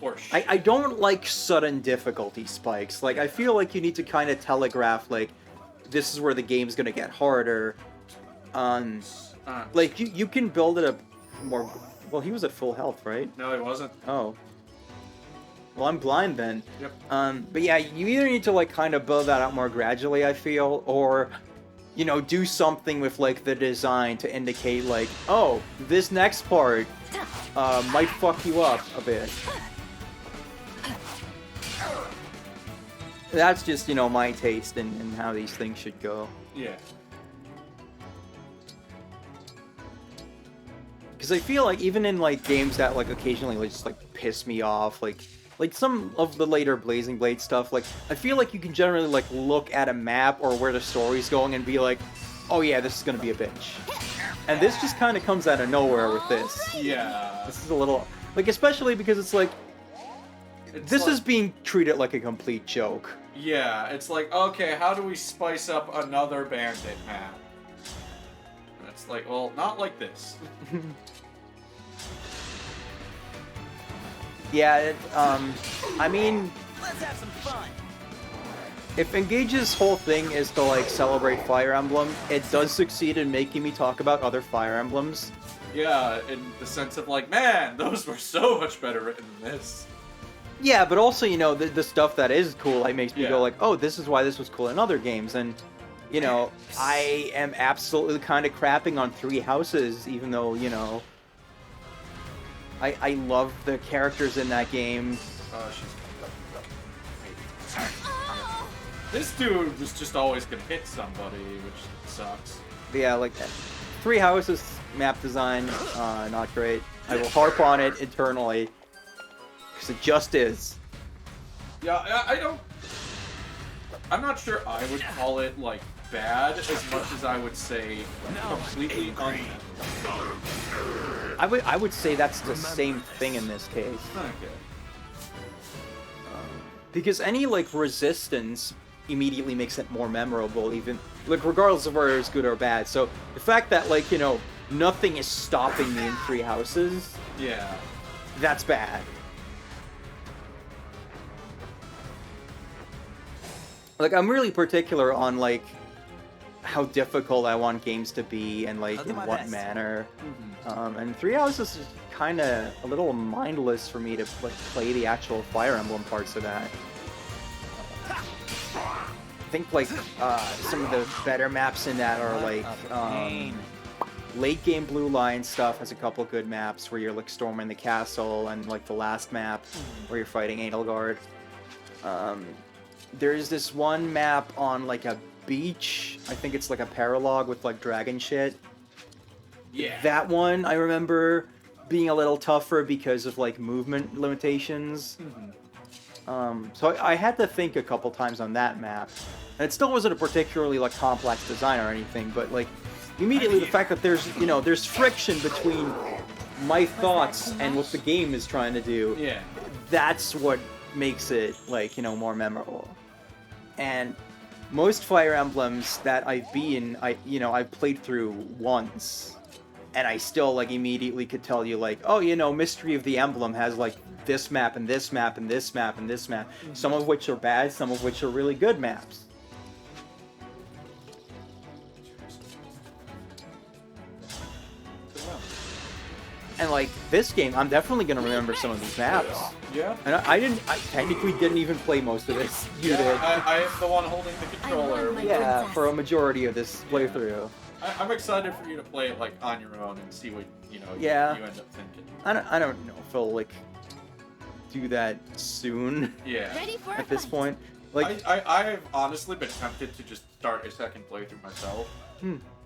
Speaker 2: horseshit.
Speaker 1: I don't like sudden difficulty spikes. Like I feel like you need to kind of telegraph like this is where the game's gonna get harder. Like you can build it up more. Well, he was at full health, right?
Speaker 2: No, he wasn't.
Speaker 1: Oh. Well, I'm blind then.
Speaker 2: Yep.
Speaker 1: But yeah, you either need to like kind of build that out more gradually, I feel, or you know, do something with like the design to indicate like, oh, this next part might fuck you up a bit. That's just, you know, my taste in how these things should go.
Speaker 2: Yeah.
Speaker 1: Because I feel like even in like games that like occasionally like, just like piss me off, like some of the later Blazing Blade stuff, like I feel like you can generally like look at a map or where the story's going and be like, oh yeah, this is gonna be a bitch. And this just kind of comes out of nowhere with this.
Speaker 2: Yeah.
Speaker 1: This is a little like, especially because it's like this is being treated like a complete joke.
Speaker 2: Yeah, it's like, okay, how do we spice up another bandit map? And it's like, well, not like this.
Speaker 1: Yeah, I mean,
Speaker 7: Let's have some fun.
Speaker 1: if Engage's whole thing is to like celebrate Fire Emblem, it does succeed in making me talk about other Fire Emblems.
Speaker 2: Yeah, in the sense of like, man, those were so much better written than this.
Speaker 1: Yeah, but also, you know, the stuff that is cool, it makes me
Speaker 2: Yeah.
Speaker 1: go like, oh, this is why this was cool in other games. And, you know, I am absolutely kind of crapping on Three Houses, even though, you know, I love the characters in that game.
Speaker 2: This dude was just always gonna hit somebody, which sucks.
Speaker 1: But yeah, like that. Three Houses map design, not great. I will harp on it eternally. Because it just is.
Speaker 2: Yeah, I don't... I'm not sure I would call it, like, bad as much as I would say completely unnecessary.
Speaker 1: I would say that's the same thing in this case.
Speaker 2: Okay.
Speaker 1: Because any, like, resistance immediately makes it more memorable, even, like, regardless of whether it's good or bad. So, the fact that, like, you know, nothing is stopping me in Three Houses,
Speaker 2: Yeah.
Speaker 1: that's bad. Like, I'm really particular on, like, how difficult I want games to be and, like, in what manner. And Three Houses is kind of a little mindless for me to, like, play the actual Fire Emblem parts of that. I think, like, some of the better maps in that are, like, late game Blue Line stuff has a couple good maps where you're, like, storming the castle, and, like, the last map where you're fighting Edelgard. There's this one map on, like, a beach. I think it's, like, a paralog with, like, dragon shit.
Speaker 2: Yeah.
Speaker 1: That one, I remember being a little tougher because of, like, movement limitations. So I had to think a couple times on that map. And it still wasn't a particularly, like, complex design or anything, but, like, immediately the fact that there's, you know, there's friction between my thoughts and what the game is trying to do.
Speaker 2: Yeah.
Speaker 1: That's what makes it, like, you know, more memorable. And most Fire Emblems that I've been, I've played through once, and I still, like, immediately could tell you, like, oh, you know, Mystery of the Emblem has, like, this map and this map and this map and this map, some of which are bad, some of which are really good maps. And, like, this game, I'm definitely going to remember some of these maps.
Speaker 2: Yeah.
Speaker 1: And I technically didn't even play most of this. You did.
Speaker 2: I am the one holding the controller.
Speaker 1: Yeah, for a majority of this playthrough.
Speaker 2: I'm excited for you to play it, like, on your own and see what, you know,
Speaker 1: Yeah.
Speaker 2: you end up thinking.
Speaker 1: I don't know if I'll, like, do that soon.
Speaker 2: Yeah.
Speaker 10: Ready for
Speaker 1: At
Speaker 10: a
Speaker 1: this
Speaker 10: fight.
Speaker 1: point. Like,
Speaker 2: I've honestly been tempted to just start a second playthrough myself.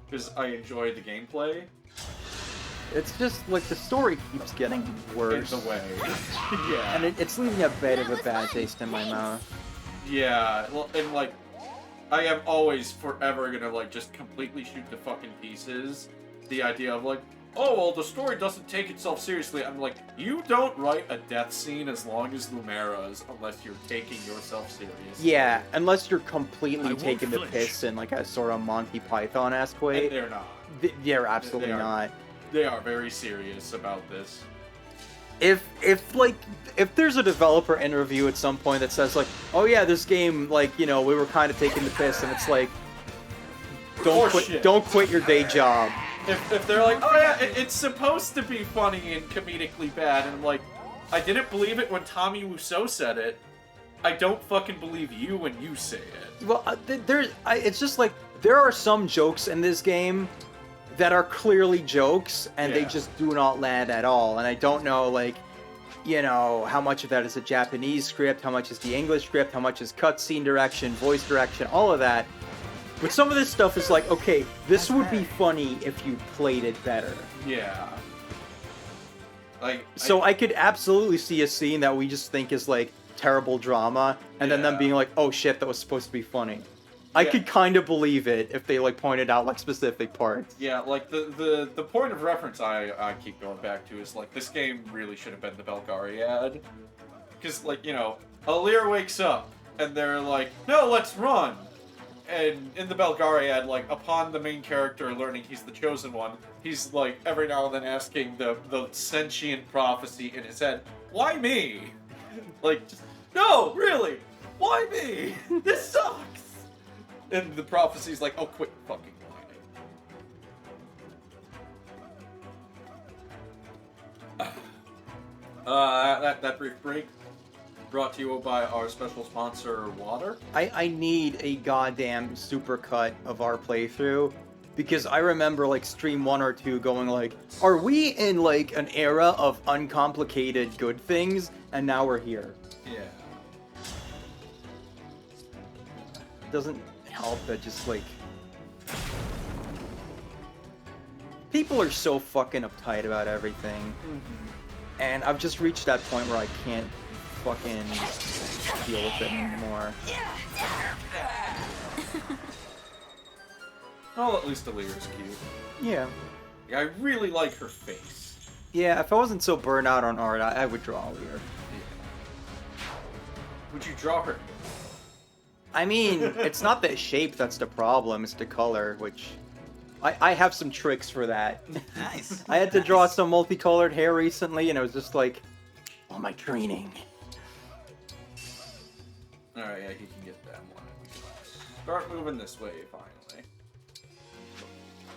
Speaker 2: Because I enjoy the gameplay.
Speaker 1: It's just like the story keeps getting worse.
Speaker 2: In the way. Yeah.
Speaker 1: And it's leaving a bit of a bad taste in my mouth.
Speaker 2: Yeah, well, and like, I am always forever gonna like just completely shoot to fucking pieces the idea of like, oh, well, the story doesn't take itself seriously. I'm like, you don't write a death scene as long as Lumera's unless you're taking yourself seriously.
Speaker 1: Yeah, unless you're completely taking the piss in like a sort of Monty Python-esque way.
Speaker 2: And they're not.
Speaker 1: They're absolutely not.
Speaker 2: They are very serious about this.
Speaker 1: If there's a developer interview at some point that says like, oh yeah, this game, like, you know, we were kind of taking the piss, and it's like, don't quit your day job.
Speaker 2: If they're like, oh yeah, it's supposed to be funny and comedically bad, and I'm like, I didn't believe it when Tommy Wiseau said it. I don't fucking believe you when you say it.
Speaker 1: Well, it's just like, there are some jokes in this game that are clearly jokes, and they just do not land at all. And I don't know, like, you know, how much of that is a Japanese script, how much is the English script, how much is cutscene direction, voice direction, all of that. But some of this stuff is like, okay, this would be funny if you played it better.
Speaker 2: Yeah. Like,
Speaker 1: so I could absolutely see a scene that we just think is like terrible drama, and then them being like, oh shit, that was supposed to be funny. I could kind of believe it if they like pointed out like specific parts.
Speaker 2: Yeah, like the point of reference I keep going back to is like, this game really should have been the Belgariad. Because, like, you know, Alir wakes up and they're like, no, let's run. And in the Belgariad, like, upon the main character learning he's the chosen one, he's like every now and then asking the sentient prophecy in his head, why me? Like, just, no, really, why me? This sucks. And the prophecy's like, oh, quit fucking whining. That brief break brought to you by our special sponsor, Water.
Speaker 1: I need a goddamn supercut of our playthrough, because I remember like stream 1 or 2 going like, are we in like an era of uncomplicated good things, and now we're here.
Speaker 2: Yeah.
Speaker 1: Doesn't help that just like people are so fucking uptight about everything, and I've just reached that point where I can't fucking deal with it anymore.
Speaker 2: Well, at least Alira's cute.
Speaker 1: Yeah.
Speaker 2: Yeah, I really like her face.
Speaker 1: Yeah, if I wasn't so burned out on art, I would draw Alir.
Speaker 2: Yeah. Would you draw her?
Speaker 1: I mean, it's not the shape that's the problem, it's the color, which I have some tricks for that.
Speaker 7: Nice.
Speaker 1: I had to draw some multicolored hair recently, and it was just like, oh, my training.
Speaker 2: Alright, yeah, he can get that one. Start moving this way, finally.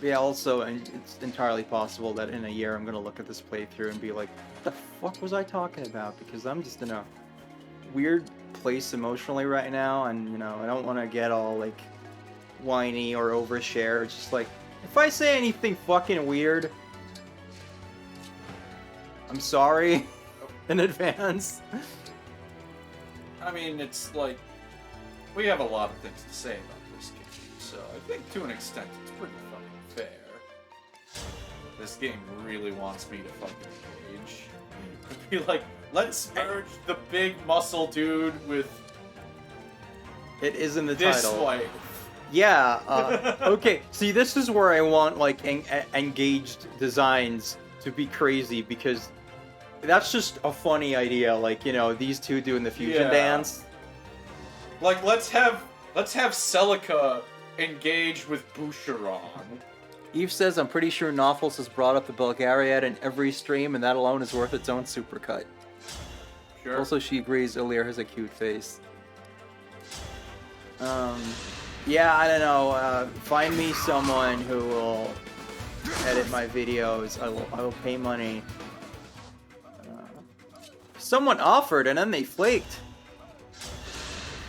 Speaker 1: Yeah, also, and it's entirely possible that in a year I'm going to look at this playthrough and be like, what the fuck was I talking about? Because I'm just in a weird place emotionally right now, and, you know, I don't want to get all, like, whiny or overshare. It's just like, if I say anything fucking weird, I'm sorry in advance.
Speaker 2: I mean, it's like, we have a lot of things to say about this game, so I think to an extent it's pretty fucking fair. This game really wants me to fucking engage. Be like, let's merge the big muscle dude with
Speaker 1: it is in the
Speaker 2: this
Speaker 1: title.
Speaker 2: wife.
Speaker 1: Yeah, okay, see, this is where I want, like, engaged designs to be crazy, because that's just a funny idea, like, you know, these two doing the fusion dance.
Speaker 2: Like, let's have Celica engage with Boucheron.
Speaker 1: Eve says, I'm pretty sure Nothles has brought up the Belgariad in every stream, and that alone is worth its own supercut.
Speaker 2: Sure.
Speaker 1: Also, she agrees Alir has a cute face. Yeah, I don't know. Find me someone who will edit my videos. I will pay money. Someone offered, and then they flaked.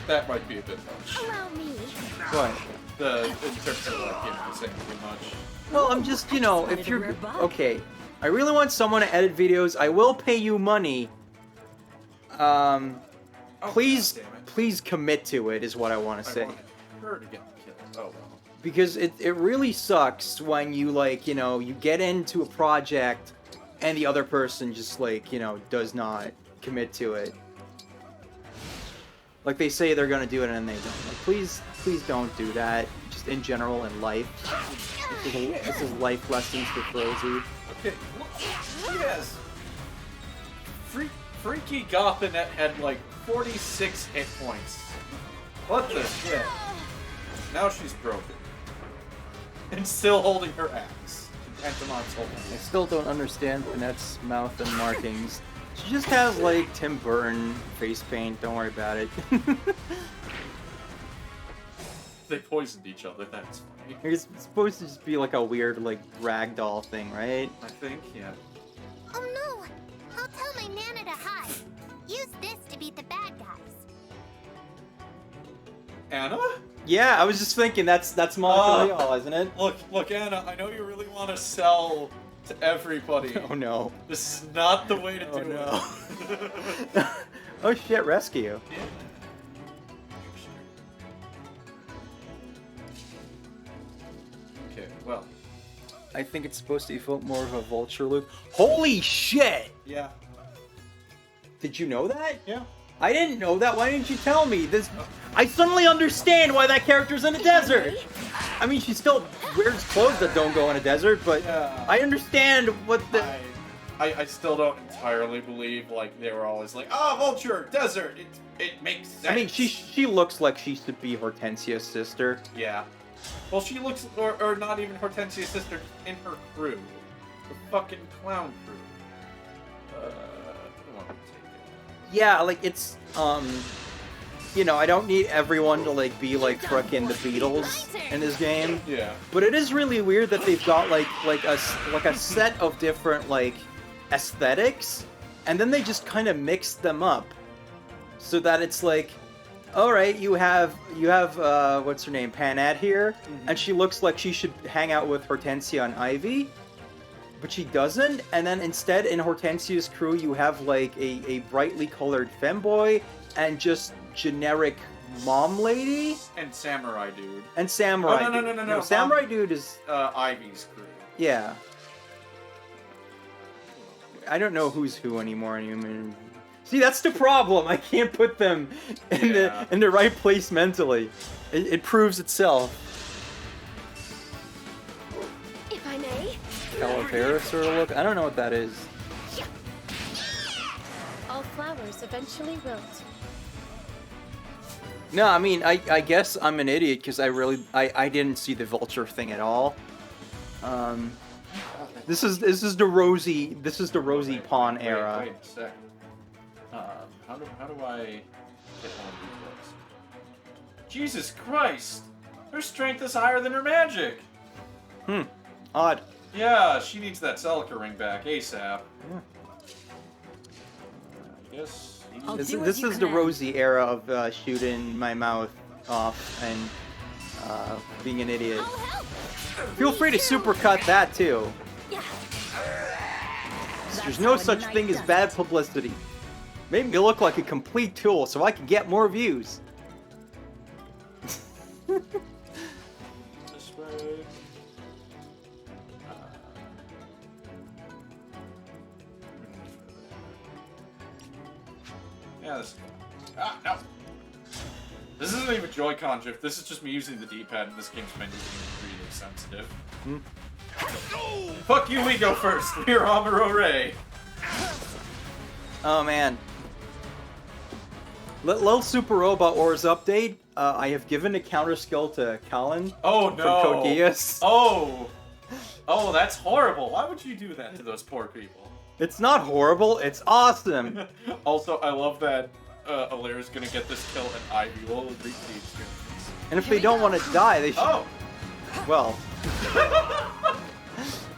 Speaker 2: That might be a bit much.
Speaker 10: Allow me.
Speaker 1: What?
Speaker 2: The interpreter, like, you know, saying too much.
Speaker 1: Well, I'm just, you know, if you're... Okay, I really want someone to edit videos. I will pay you money. Please commit to it, is what I want to say.
Speaker 2: I want her to get the kill. Oh, well.
Speaker 1: Because it really sucks when you, like, you know, you get into a project and the other person just, like, you know, does not commit to it. Like, they say they're gonna do it and they don't. Like, please don't do that. Just in general in life. This is life lessons for Rosie.
Speaker 2: Okay, yes. Freaky Gothinet had like 46 hit points. What the shit? Now she's broken. And still holding her axe. Pantomime's holding it.
Speaker 1: I still don't understand Finette's mouth and markings. She just has, like, Tim Burton face paint. Don't worry about it.
Speaker 2: They poisoned each other, that's funny.
Speaker 1: It's supposed to just be, like, a weird, like, ragdoll thing, right?
Speaker 2: I think, yeah.
Speaker 10: Oh no! I'll tell my Nana to hide. Use this to beat the bad guys.
Speaker 2: Anna?
Speaker 1: Yeah, I was just thinking that's Montreal, isn't it?
Speaker 2: Look, Anna, I know you really want to sell to everybody.
Speaker 1: Oh no.
Speaker 2: This is not the way to do it.
Speaker 1: Oh shit, rescue.
Speaker 2: Yeah. Okay, well.
Speaker 1: I think it's supposed to evoke more of a vulture look. Holy shit!
Speaker 2: Yeah.
Speaker 1: Did you know that?
Speaker 2: Yeah.
Speaker 1: I didn't know that. Why didn't you tell me? I suddenly understand why that character's in a desert. I mean, she still wears clothes that don't go in a desert, but
Speaker 2: yeah.
Speaker 1: I understand what the...
Speaker 2: I still don't entirely believe, like, they were always like, vulture, desert, it makes sense.
Speaker 1: I mean, she looks like she should be Hortensia's sister.
Speaker 2: Yeah. Well, she looks, or not even Hortensia's sister, in her crew. The fucking clown crew.
Speaker 1: Yeah, like, it's, you know, I don't need everyone to, like, be, like, frickin' the Beatles in this game.
Speaker 2: Yeah.
Speaker 1: But it is really weird that they've got, like a set of different, like, aesthetics, and then they just kind of mix them up. So that it's like, alright, you have, what's her name, Panette here, and she looks like she should hang out with Hortensia and Ivy. But she doesn't, and then instead in Hortensia's crew you have like a brightly colored femboy and just generic mom lady.
Speaker 2: And Samurai Dude.
Speaker 1: And Samurai
Speaker 2: Dude. No.
Speaker 1: Samurai Dude is...
Speaker 2: Ivy's crew.
Speaker 1: Yeah. I don't know who's who anymore. I mean, see, that's the problem. I can't put them in the right place mentally. It proves itself.
Speaker 5: If I may.
Speaker 1: Calavera sort of look? I don't know what that is.
Speaker 5: All flowers eventually wilt.
Speaker 1: No, I mean, I guess I'm an idiot because I didn't see the vulture thing at all. This is the Rosie Pawn era.
Speaker 2: Wait a sec. How do I get one of these books? Jesus Christ! Her strength is higher than her magic.
Speaker 1: Odd.
Speaker 2: Yeah, she needs that Celica ring back ASAP.
Speaker 1: Yeah.
Speaker 2: I guess.
Speaker 1: This is the Rosie era of shooting my mouth off and being an idiot. Feel free to supercut that too. There's no such thing as bad publicity. Make me look like a complete tool so I can get more views.
Speaker 2: This way. Yeah, this. No. This isn't even Joy-Con drift. This is just me using the D-pad, and this game's menu being really sensitive. Fuck you, we go first. We're Amuro Ray.
Speaker 1: Oh man. Little Super Robot Wars update. I have given a counter skill to Colin.
Speaker 2: Oh no.
Speaker 1: From Code Geass.
Speaker 2: Oh, that's horrible. Why would you do that to those poor people?
Speaker 1: It's not horrible. It's awesome.
Speaker 2: Also, I love that Alira's gonna get this kill and Ivy will reach the experience.
Speaker 1: And if they don't want to die, they should.
Speaker 2: Oh.
Speaker 1: Well.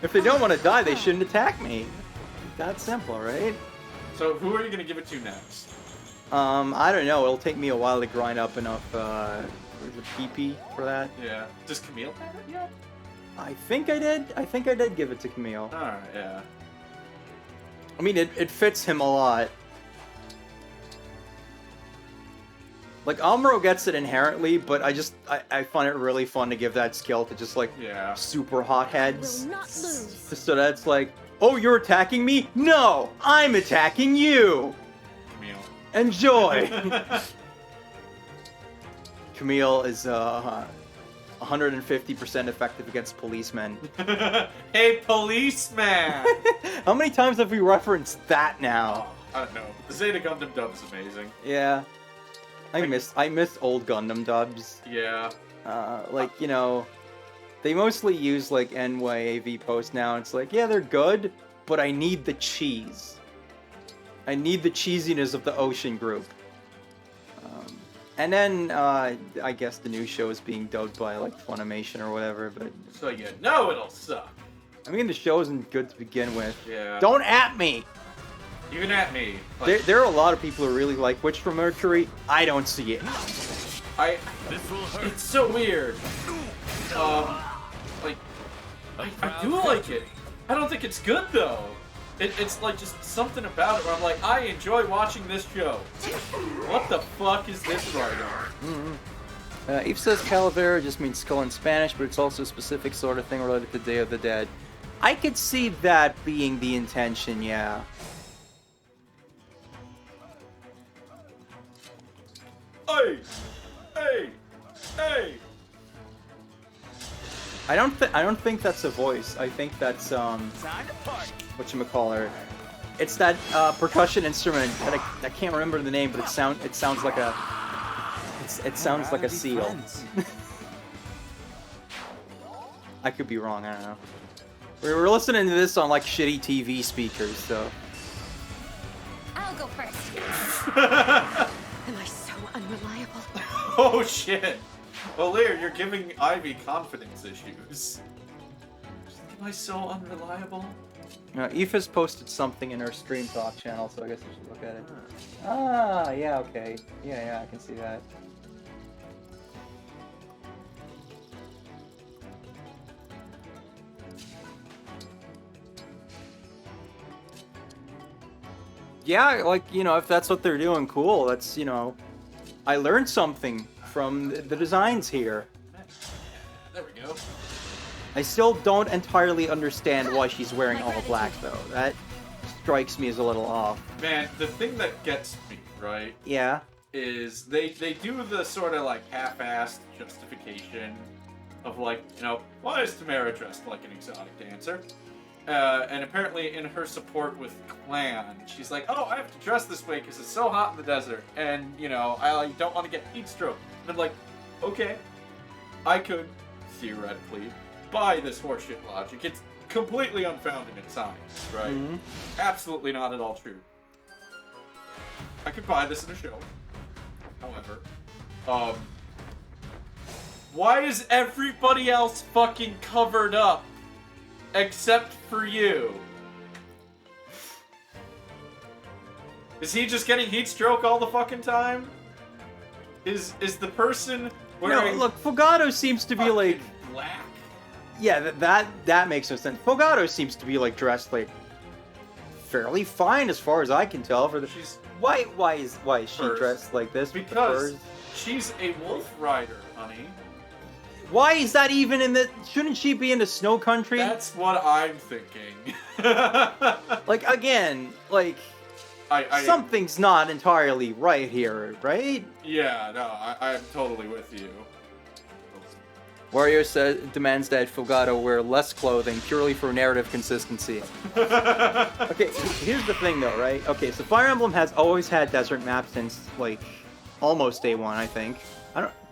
Speaker 1: If they don't want to die, they shouldn't attack me. That's simple, right?
Speaker 2: So who are you gonna give it to next?
Speaker 1: I don't know. It'll take me a while to grind up enough PP for that.
Speaker 2: Yeah. Does Camille have it yet?
Speaker 1: I think I did. I think I did give it to Camille.
Speaker 2: Alright, yeah.
Speaker 1: I mean, it fits him a lot. Like, Amuro gets it inherently, but I find it really fun to give that skill to just, like, super hot heads.
Speaker 10: Will not lose.
Speaker 1: So that's like, oh, you're attacking me? No, I'm attacking you!
Speaker 2: Camille.
Speaker 1: Enjoy! Camille is, 150% effective against policemen.
Speaker 2: Hey, policeman!
Speaker 1: How many times have we referenced that now?
Speaker 2: I don't know. The Zeta Gundam dub is amazing.
Speaker 1: Yeah. I miss old Gundam dubs.
Speaker 2: Yeah.
Speaker 1: Like, you know, they mostly use, like, NYAV posts now. It's like, yeah, they're good, but I need the cheese. I need the cheesiness of the Ocean group. And then, I guess the new show is being dubbed by, like, Funimation or whatever, but...
Speaker 2: So you know it'll suck.
Speaker 1: I mean, the show isn't good to begin with.
Speaker 2: Yeah.
Speaker 1: Don't at me!
Speaker 2: Even at me. Like,
Speaker 1: There are a lot of people who really like Witch from Mercury. I don't see it.
Speaker 4: This will hurt.
Speaker 2: It's so weird. Like, I do like it. I don't think it's good, though. It's like just something about it where I'm like, I enjoy watching this show. What the fuck is this right now?
Speaker 1: Eve says Calavera just means skull in Spanish, but it's also a specific sort of thing related to Day of the Dead. I could see that being the intention, yeah.
Speaker 2: Hey! Hey! Hey!
Speaker 1: I don't think that's a voice. I think that's whatchamacallit. It's that percussion instrument that I can't remember the name, but it sounds like a sounds like a seal. I could be wrong. I don't know. We were listening to this on like shitty TV speakers, so.
Speaker 10: I'll go first.
Speaker 5: Am I so unreliable?
Speaker 2: Oh shit! Well, Lear, you're giving Ivy confidence issues. Am I so unreliable?
Speaker 1: Aoife has posted something in her Stream Talk channel, so I guess I should look at it. Ah, yeah, okay. Yeah, I can see that. Yeah, like, you know, if that's what they're doing, cool. That's, you know, I learned something from the designs here.
Speaker 2: There we go.
Speaker 1: I still don't entirely understand why she's wearing all black, though. That strikes me as a little off.
Speaker 2: Man, the thing that gets me, right,
Speaker 1: Yeah.
Speaker 2: is they do the sort of like half-assed justification of like, you know, why is Tamara dressed like an exotic dancer? And apparently in her support with Clan, she's like, oh, I have to dress this way because it's so hot in the desert, and, you know, I don't want to get heat stroke. And I'm like, okay, I could, theoretically, buy this horseshit logic. It's completely unfounded in science, right?
Speaker 1: Mm-hmm.
Speaker 2: Absolutely not at all true. I could buy this in a show. However, why is everybody else fucking covered up except for you? Is he just getting heat stroke all the fucking time? Is the person wearing...
Speaker 1: No, look, Fogado seems to be like...
Speaker 2: black?
Speaker 1: Yeah, that makes no sense. Fogado seems to be like dressed like fairly fine as far as I can tell. For the why is she
Speaker 2: Furs.
Speaker 1: dressed like this? with the
Speaker 2: Because
Speaker 1: furs?
Speaker 2: she's a wolf rider, honey.
Speaker 1: Why is that even in the? Shouldn't she be in the snow country?
Speaker 2: That's what I'm thinking.
Speaker 1: Like again, like
Speaker 2: I
Speaker 1: something's not entirely right here, right?
Speaker 2: Yeah, no, I'm totally with you.
Speaker 1: Wario demands that Fogado wear less clothing purely for narrative consistency. Okay, here's the thing though, right? Okay, so Fire Emblem has always had desert maps since, like, almost day one, I think.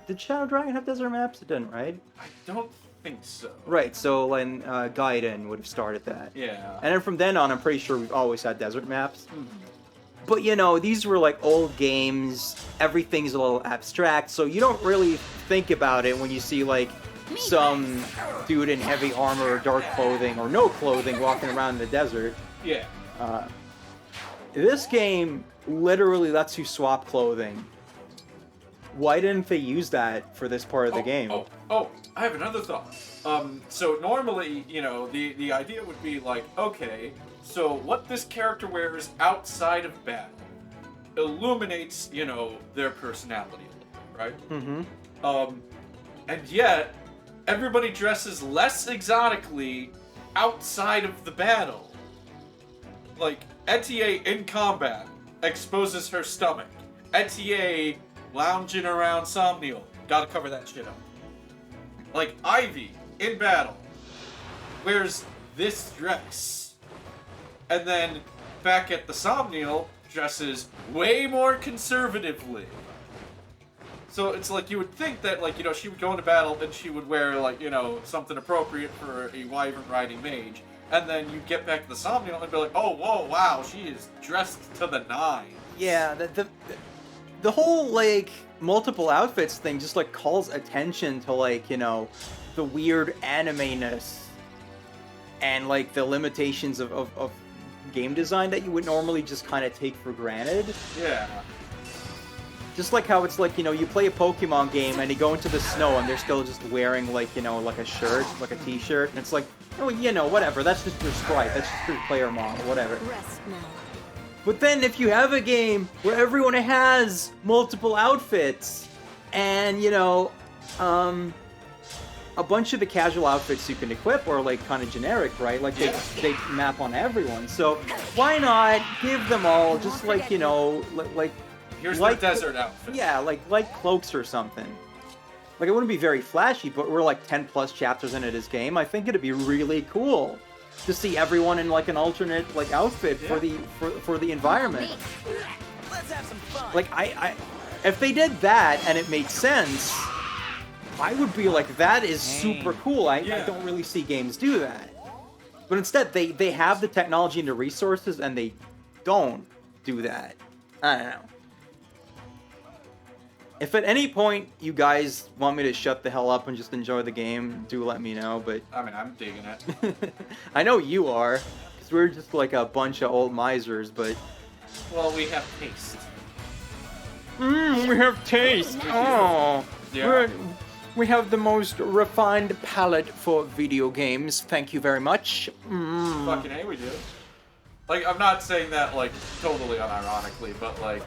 Speaker 1: Did Shadow Dragon have desert maps? It didn't, right?
Speaker 2: I don't think so.
Speaker 1: Right, so when Gaiden would have started that.
Speaker 2: Yeah.
Speaker 1: And then from then on, I'm pretty sure we've always had desert maps. But, you know, these were, like, old games. Everything's a little abstract, so you don't really think about it when you see, like, some dude in heavy armor or dark clothing or no clothing walking around in the desert.
Speaker 2: Yeah.
Speaker 1: This game literally lets you swap clothing. Why didn't they use that for this part of the game?
Speaker 2: Oh, I have another thought. So normally, you know, the idea would be like, okay, so what this character wears outside of battle illuminates, you know, their personality a little right?
Speaker 1: Mm-hmm.
Speaker 2: And yet, everybody dresses less exotically outside of the battle. Like, Etier in combat exposes her stomach. Etier lounging around Somniel. Gotta cover that shit up. Like, Ivy in battle wears this dress. And then back at the Somniel, dresses way more conservatively. So it's like you would think that, like, you know, she would go into battle and she would wear, like, you know, something appropriate for a wyvern riding mage. And then you get back to the Somniel and be like, oh, whoa, wow, she is dressed to the nines.
Speaker 1: Yeah, the whole, like, multiple outfits thing just, like, calls attention to, like, you know, the weird anime-ness and, like, the limitations of game design that you would normally just kind of take for granted.
Speaker 2: Yeah.
Speaker 1: Just like how it's like, you know, you play a Pokemon game and you go into the snow and they're still just wearing, like, you know, like a shirt, like a t-shirt, and it's like, oh, you know, whatever, that's just your sprite, that's just your player model, whatever.
Speaker 5: Rest now.
Speaker 1: But then if you have a game where everyone has multiple outfits and, you know, a bunch of the casual outfits you can equip are, like, kind of generic, right? Like, they map on everyone. So why not give them all just, like, you know, like...
Speaker 2: Here's
Speaker 1: like,
Speaker 2: the desert outfit.
Speaker 1: Yeah, like cloaks or something. Like, it wouldn't be very flashy, but we're, like, 10 plus chapters into this game. I think it'd be really cool to see everyone in, like, an alternate, like, outfit for the environment.
Speaker 7: Let's have some fun.
Speaker 1: Like, I if they did that and it made sense, I would be like, that is super cool. I don't really see games do that. But instead, they have the technology and the resources, and they don't do that. I don't know. If at any point you guys want me to shut the hell up and just enjoy the game, do let me know, but...
Speaker 2: I mean, I'm digging it.
Speaker 1: I know you are, because we're just like a bunch of old misers, but...
Speaker 2: Well, we have taste.
Speaker 1: We have taste! Oh!
Speaker 2: Yeah.
Speaker 1: We have the most refined palate for video games, thank you very much.
Speaker 2: Fucking A, we do. Like, I'm not saying that, like, totally unironically, but, like...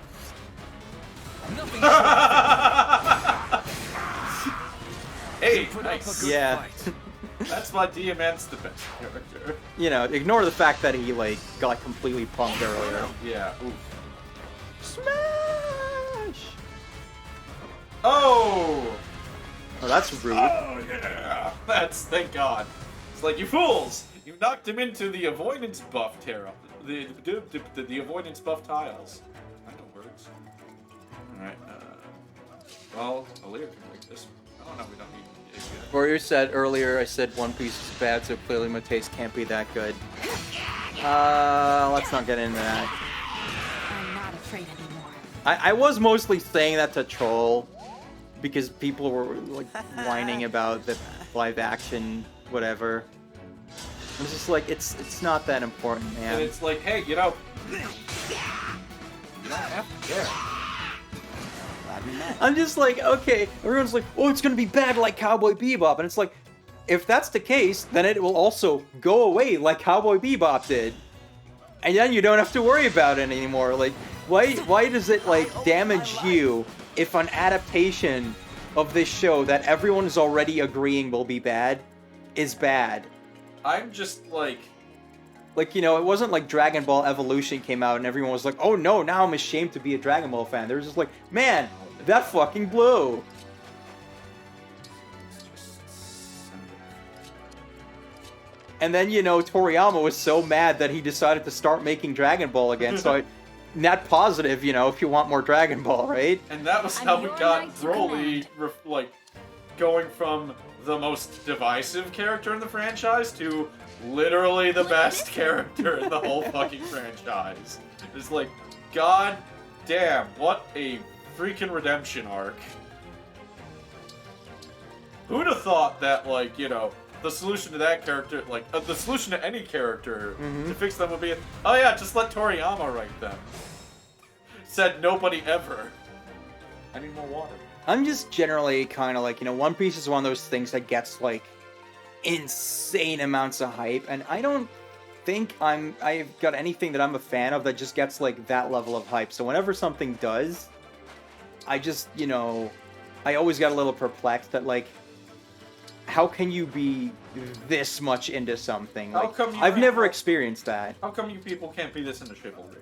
Speaker 2: Hey, nice.
Speaker 1: Yeah.
Speaker 2: That's why Diamant's the best character.
Speaker 1: You know, ignore the fact that he, like, got completely punked earlier.
Speaker 2: Yeah, oof.
Speaker 1: Smash!
Speaker 2: Oh!
Speaker 1: Oh, that's rude.
Speaker 2: Oh, yeah! That's, thank God. It's like, you fools! You knocked him into the avoidance buff terra. The avoidance buff tiles. I know words. Alright, well, Aaliyah can make this. Oh no, we don't need it yet.
Speaker 1: Warrior said earlier, I said One Piece is bad, so clearly my taste can't be that good. Let's not get into that.
Speaker 8: I'm not afraid anymore.
Speaker 1: I was mostly saying that to troll, because people were, like, whining about the live action, whatever. I was just like, it's not that important, man.
Speaker 2: And it's like, hey, you know, you don't have to care.
Speaker 1: I'm just like, okay, everyone's like, oh, it's gonna be bad like Cowboy Bebop, and it's like, if that's the case, then it will also go away like Cowboy Bebop did, and then you don't have to worry about it anymore. Like, why does it, like, damage you if an adaptation of this show that everyone is already agreeing will be bad is bad?
Speaker 2: I'm just like,
Speaker 1: you know, it wasn't like Dragon Ball Evolution came out and everyone was like, oh no, now I'm ashamed to be a Dragon Ball fan. They were just like, man, that fucking blew. And then, you know, Toriyama was so mad that he decided to start making Dragon Ball again. So, net positive, you know, if you want more Dragon Ball, right?
Speaker 2: And that was how we got Broly, like, going from the most divisive character in the franchise to literally the best character in the whole fucking franchise. It's like, god damn, what a freaking redemption arc. Who'd have thought that, like, you know, the solution to that character, like, the solution to any character to fix them would be, oh yeah, just let Toriyama write them. Said nobody ever. I need more water.
Speaker 1: I'm just generally kind of like, you know, One Piece is one of those things that gets, like, insane amounts of hype, and I don't think I've got anything that I'm a fan of that just gets, like, that level of hype. So whenever something does, I just, you know, I always got a little perplexed at, like, how can you be this much into something?
Speaker 2: How
Speaker 1: Like,
Speaker 2: come you
Speaker 1: I've
Speaker 2: can't-
Speaker 1: never experienced that.
Speaker 2: How come you people can't be this into chivalry?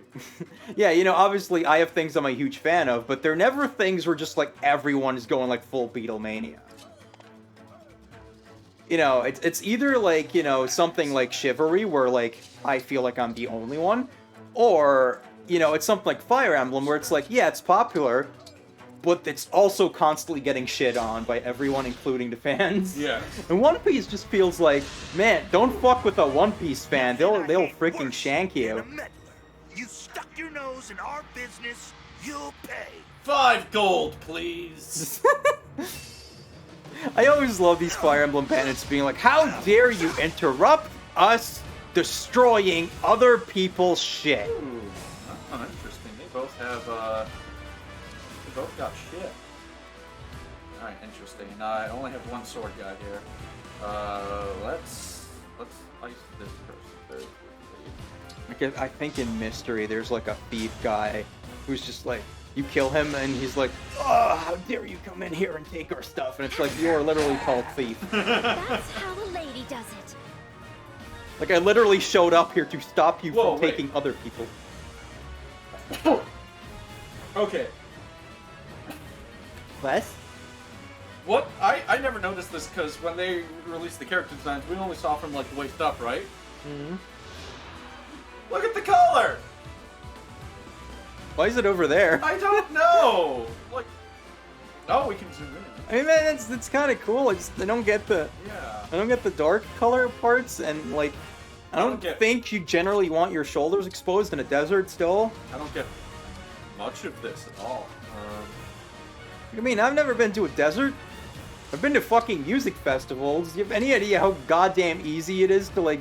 Speaker 1: Yeah, you know, obviously I have things I'm a huge fan of, but they're never things where just, like, everyone is going, like, full Beatlemania. You know, it's either, like, you know, something like chivalry, where, like, I feel like I'm the only one, or, you know, it's something like Fire Emblem, where it's like, yeah, it's popular, but it's also constantly getting shit on by everyone, including the fans.
Speaker 2: Yeah.
Speaker 1: And One Piece just feels like, man, don't fuck with a One Piece fan. They'll freaking shank you.
Speaker 3: You stuck your nose in our business, you'll pay.
Speaker 2: 5 gold, please.
Speaker 1: I always love these Fire Emblem bandits being like, how dare you interrupt us destroying other people's shit?
Speaker 2: Ooh, oh, interesting. They both have, they both got shit. Alright, interesting. I only have one sword guy here. Let's ice this person very quickly.
Speaker 1: I think in Mystery, there's like a thief guy who's just like, you kill him and he's like, oh, how dare you come in here and take our stuff? And it's like, you're literally called thief.
Speaker 10: That's how a lady does it.
Speaker 1: Like, I literally showed up here to stop you
Speaker 2: Whoa,
Speaker 1: from
Speaker 2: wait.
Speaker 1: taking other people.
Speaker 2: Okay.
Speaker 1: What?
Speaker 2: What? I never noticed this because when they released the character designs, we only saw from like the waist up, right?
Speaker 1: Mm-hmm.
Speaker 2: Look at the color!
Speaker 1: Why is it over there?
Speaker 2: I don't know! Like, oh, we can zoom in.
Speaker 1: I mean, man, it's kind of cool. I don't get the dark color parts, and like, I don't think you generally want your shoulders exposed in a desert still.
Speaker 2: I don't get much of this at all.
Speaker 1: I mean, I've never been to a desert. I've been to fucking music festivals. Do you have any idea how goddamn easy it is to like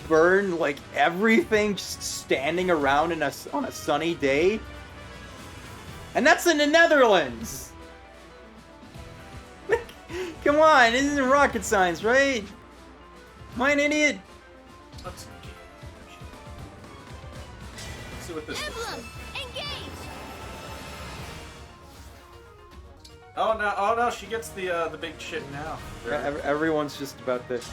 Speaker 1: burn like everything just standing around on a sunny day? And that's in the Netherlands. Come on, this isn't rocket science, right? Am I an idiot?
Speaker 2: Let's see what this is.
Speaker 10: Emblem, engage!
Speaker 2: Oh no, she gets the big shit now.
Speaker 1: Everyone's just about the...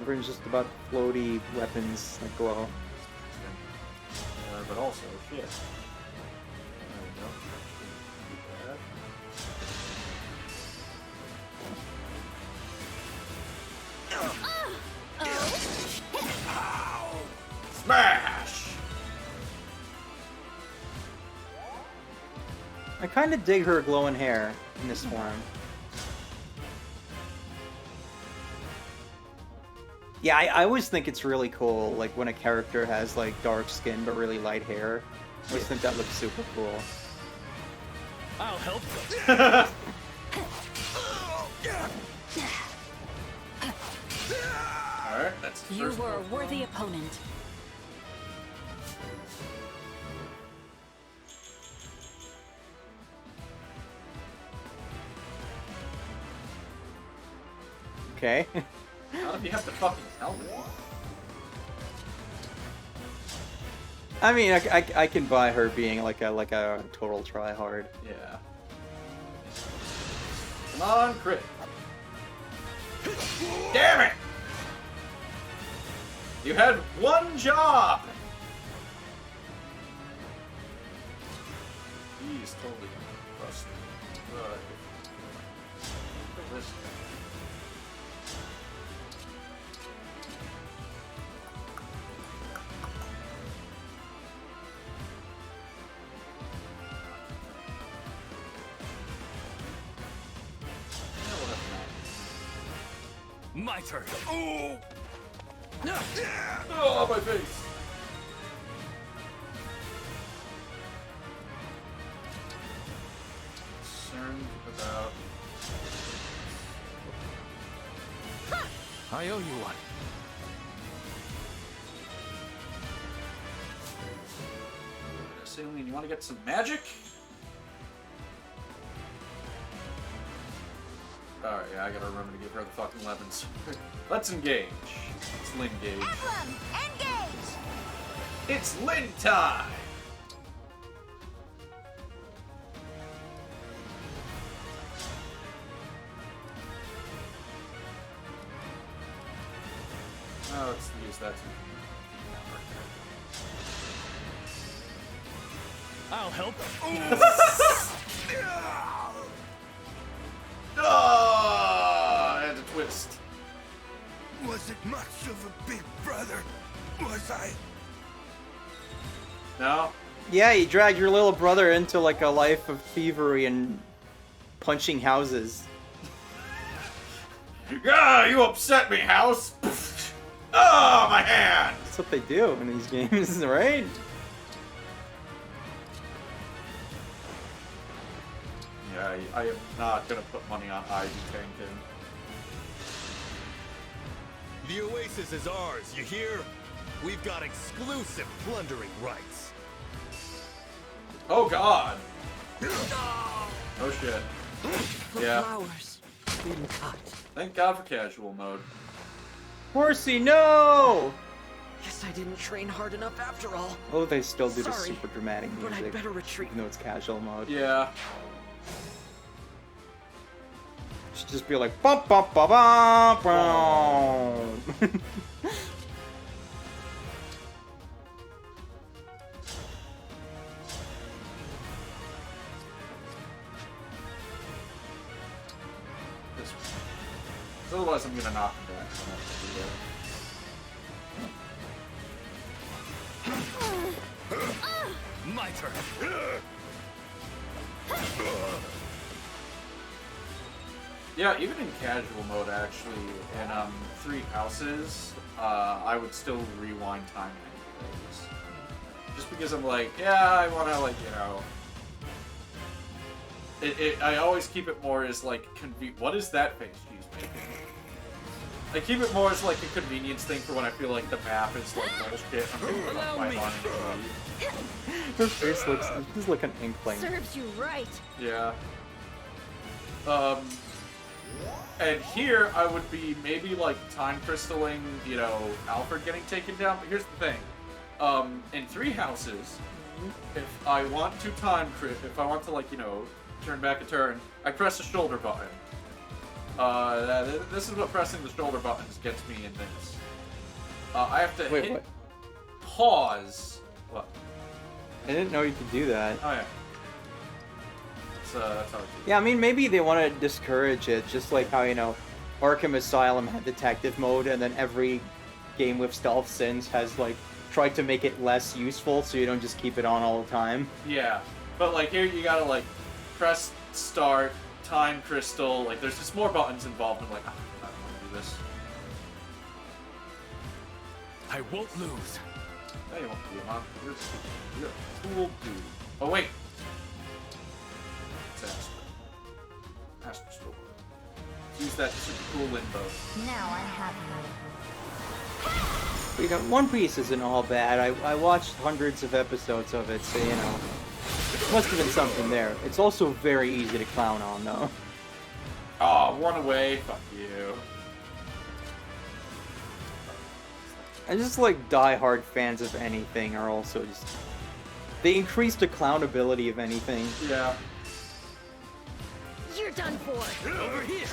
Speaker 1: Everyone's just about floaty weapons that glow.
Speaker 2: But also, shit. There we go. Smash!
Speaker 1: I kind of dig her glowing hair in this form. Yeah, I always think it's really cool, like, when a character has, like, dark skin but really light hair. I always think that looks super cool.
Speaker 4: I'll help them.
Speaker 2: Alright, that's the
Speaker 5: You
Speaker 2: first
Speaker 5: were a
Speaker 2: one.
Speaker 5: worthy opponent.
Speaker 1: Okay.
Speaker 2: Not if you have the fucking helmet.
Speaker 1: I mean, I can buy her being like a total tryhard.
Speaker 2: Yeah. Come on, crit. Damn it! You had one job! He's totally busted. Look at this guy.
Speaker 4: My turn.
Speaker 2: Oh! Oh, my face! Concerned about...
Speaker 4: I owe you one.
Speaker 2: Saline, you want to get some magic? Alright, yeah, I gotta remember to give her the fucking weapons. Let's engage. It's Lin Gage.
Speaker 10: Emblem, engage!
Speaker 2: It's Lin time! let's use that.
Speaker 4: I'll help.
Speaker 2: Oh, I had to twist.
Speaker 3: Was it much of a big brother? Was I?
Speaker 2: No?
Speaker 1: Yeah, you dragged your little brother into like a life of thievery and punching houses.
Speaker 2: Yeah, you upset me, House. Oh, my hand.
Speaker 1: That's what they do in these games, right?
Speaker 2: Yeah, I am not gonna put money on Ivy tanking.
Speaker 11: The Oasis is ours, you hear? We've got exclusive plundering rights.
Speaker 2: Oh God! Oh shit. Yeah.
Speaker 9: Flowers. Been cut.
Speaker 2: Thank God for casual mode.
Speaker 1: Horsey, no!
Speaker 9: Guess I didn't train hard enough after all.
Speaker 1: Oh, they still do the
Speaker 9: Sorry,
Speaker 1: super dramatic
Speaker 9: but
Speaker 1: music.
Speaker 9: I'd better retreat.
Speaker 1: Even though it's casual mode.
Speaker 2: Yeah.
Speaker 1: Should just be like bum bum bum bum bum.
Speaker 2: Otherwise, I'm gonna knock him back.
Speaker 4: My turn.
Speaker 2: Yeah, even in casual mode, actually, in 3 houses, I would still rewind time anyways. Just because I'm like, yeah, I want to, like, you know... I always keep it more as, like, what is that face she's making? I keep it more as, like, a convenience thing for when I feel like the map is, like, bullshit. I'm gonna put up my money.
Speaker 1: Her face looks, she's like an inkling.
Speaker 10: Serves you right.
Speaker 2: Yeah. And here I would be maybe like time crystalling, you know, Alfred getting taken down. But here's the thing: in 3 houses, if I want to if I want to like, you know, turn back a turn, I press the shoulder button. This is what pressing the shoulder buttons gets me in this. I have to hit
Speaker 1: what?
Speaker 2: Pause. What?
Speaker 1: I didn't know you could do that.
Speaker 2: Oh yeah. That's how it is.
Speaker 1: Yeah, I mean, maybe they want to discourage it, just like how, you know, Arkham Asylum had detective mode, and then every game with stealth since has, like, tried to make it less useful so you don't just keep it on all the time.
Speaker 2: Yeah, but, like, here you gotta, like, press start, time crystal, like, there's just more buttons involved. I'm like, I don't want to do this.
Speaker 4: I won't lose.
Speaker 2: No, you won't do it, huh? You're a cool dude. Oh, wait. Astro Store. Use that super cool limbo.
Speaker 10: Now I have
Speaker 1: You know, One Piece isn't all bad. I watched hundreds of episodes of it, so, you know, must have been something there. It's also very easy to clown on, though.
Speaker 2: Oh, run away. Fuck you.
Speaker 1: And just, like, die-hard fans of anything are also just... They increase the clownability of anything.
Speaker 2: Yeah.
Speaker 10: You're done for.
Speaker 4: Over here.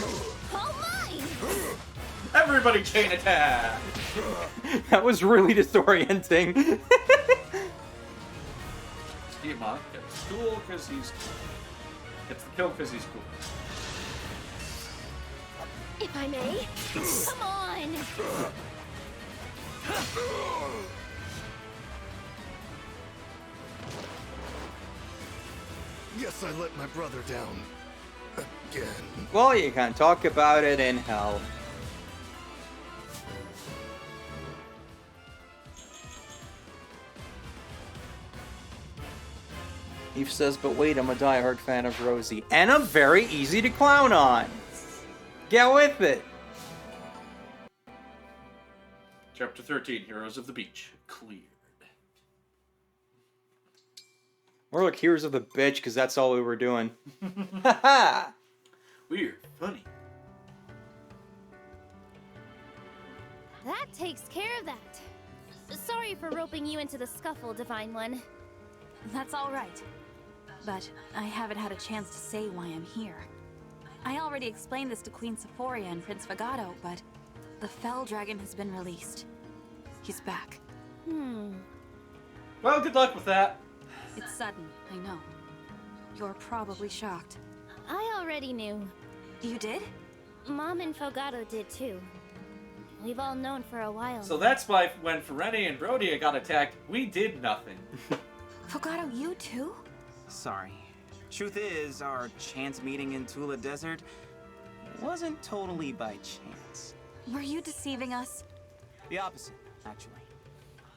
Speaker 10: All mine.
Speaker 2: Everybody chain attack.
Speaker 1: That was really disorienting.
Speaker 2: Demon gets cool because he's gets the kill because he's cool.
Speaker 10: If I may. Come on.
Speaker 11: Guess I let my brother down. Again.
Speaker 1: Well, you can talk about it in hell. Eve says, but wait, I'm a diehard fan of Rosie. And I'm very easy to clown on. Get with it.
Speaker 2: Chapter 13, Heroes of the Beach. Cleared.
Speaker 1: We're like Heroes of the Bitch, because that's all we were doing. Haha!
Speaker 2: Weird. Funny.
Speaker 10: That takes care of that. Sorry for roping you into the scuffle, Divine One.
Speaker 8: That's all right. But I haven't had a chance to say why I'm here. I already explained this to Queen Sephoria and Prince Vagato, but the Fell Dragon has been released.
Speaker 5: He's back.
Speaker 2: Well, good luck with that.
Speaker 8: It's sudden, I know. You're probably shocked.
Speaker 10: I already knew.
Speaker 8: You did?
Speaker 10: Mom and Fogado did too. We've all known for a while.
Speaker 2: So
Speaker 10: now.
Speaker 2: that's why when Fereni and Brodia got attacked, we did nothing.
Speaker 8: Fogado, you too?
Speaker 7: Sorry. Truth is, our chance meeting in Tula Desert wasn't totally by chance.
Speaker 8: Were you deceiving us?
Speaker 7: The opposite, actually.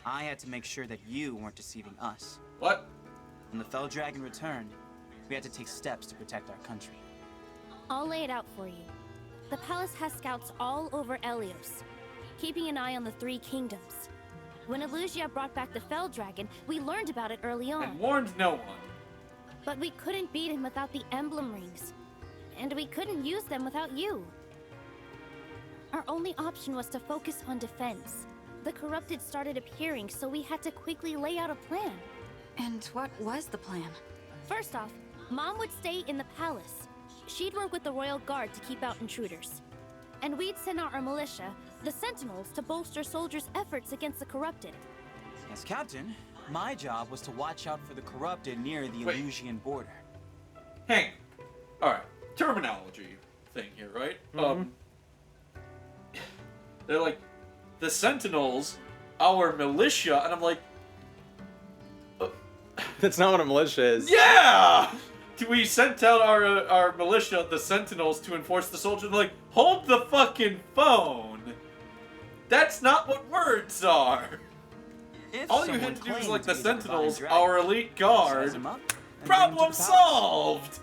Speaker 7: I had to make sure that you weren't deceiving us.
Speaker 2: What?
Speaker 7: When the Fell Dragon returned, we had to take steps to protect our country.
Speaker 10: I'll lay it out for you. The palace has scouts all over Elios, keeping an eye on the Three Kingdoms. When Elusia brought back the Fell Dragon, we learned about it early on.
Speaker 2: And warned no one.
Speaker 10: But we couldn't beat him without the Emblem rings. And we couldn't use them without you. Our only option was to focus on defense. The corrupted started appearing, so we had to quickly lay out a plan.
Speaker 8: And what was the plan?
Speaker 10: First off, Mom would stay in the palace. She'd work with the Royal Guard to keep out intruders. And we'd send out our militia, the Sentinels, to bolster soldiers' efforts against the corrupted.
Speaker 7: As captain, my job was to watch out for the corrupted near the
Speaker 2: Wait.
Speaker 7: Elusian border.
Speaker 2: Hang. Alright. Terminology thing here, right? They're like, the Sentinels, our militia, and I'm like,
Speaker 1: That's not what a militia is.
Speaker 2: yeah! We sent out our militia, the Sentinels, to enforce the soldiers. Like, hold the fucking phone! That's not what words are!
Speaker 7: If
Speaker 2: All you
Speaker 7: someone
Speaker 2: had to do is
Speaker 7: claimed
Speaker 2: like
Speaker 7: to
Speaker 2: the
Speaker 7: be divine
Speaker 2: Sentinels,
Speaker 7: dragon,
Speaker 2: our elite
Speaker 7: size
Speaker 2: guard.
Speaker 7: him up and bring him to
Speaker 2: Problem
Speaker 7: the palace.
Speaker 2: solved!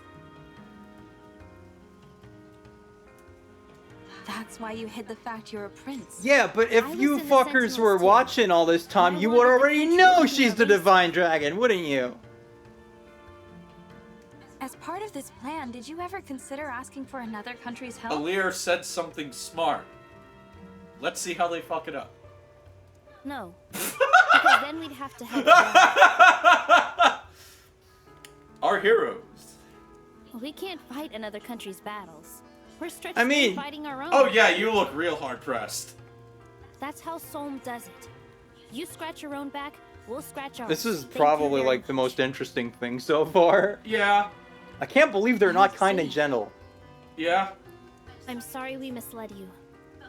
Speaker 8: That's why you hid the fact you're a prince.
Speaker 1: Yeah, but if
Speaker 10: I
Speaker 1: you
Speaker 10: was in the
Speaker 1: fuckers
Speaker 10: Sentinels
Speaker 1: were
Speaker 10: too.
Speaker 1: watching all this time,
Speaker 10: I
Speaker 1: you
Speaker 10: wanted
Speaker 1: would
Speaker 10: the
Speaker 1: already
Speaker 10: country
Speaker 1: know
Speaker 10: to
Speaker 1: she's
Speaker 10: be
Speaker 1: the
Speaker 10: released.
Speaker 1: Divine Dragon, wouldn't you?
Speaker 8: As part of this plan, did you ever consider asking for another country's help?
Speaker 2: Alir said something smart. Let's see how they fuck it up.
Speaker 10: No. Because then we'd have to help them.
Speaker 2: Our heroes.
Speaker 10: We can't fight another country's battles. We're stretched
Speaker 1: I mean-
Speaker 10: thin fighting our own.
Speaker 2: Oh yeah, you look real hard pressed.
Speaker 10: That's how Solm does it. You scratch your own back, we'll scratch ours.
Speaker 1: This is
Speaker 10: Thank you
Speaker 1: probably
Speaker 10: very
Speaker 1: like the
Speaker 10: much.
Speaker 1: most interesting thing so far.
Speaker 2: Yeah,
Speaker 1: I can't believe they're not
Speaker 10: I
Speaker 1: kind and
Speaker 10: see.
Speaker 1: gentle.
Speaker 2: yeah.
Speaker 10: I'm sorry we misled you.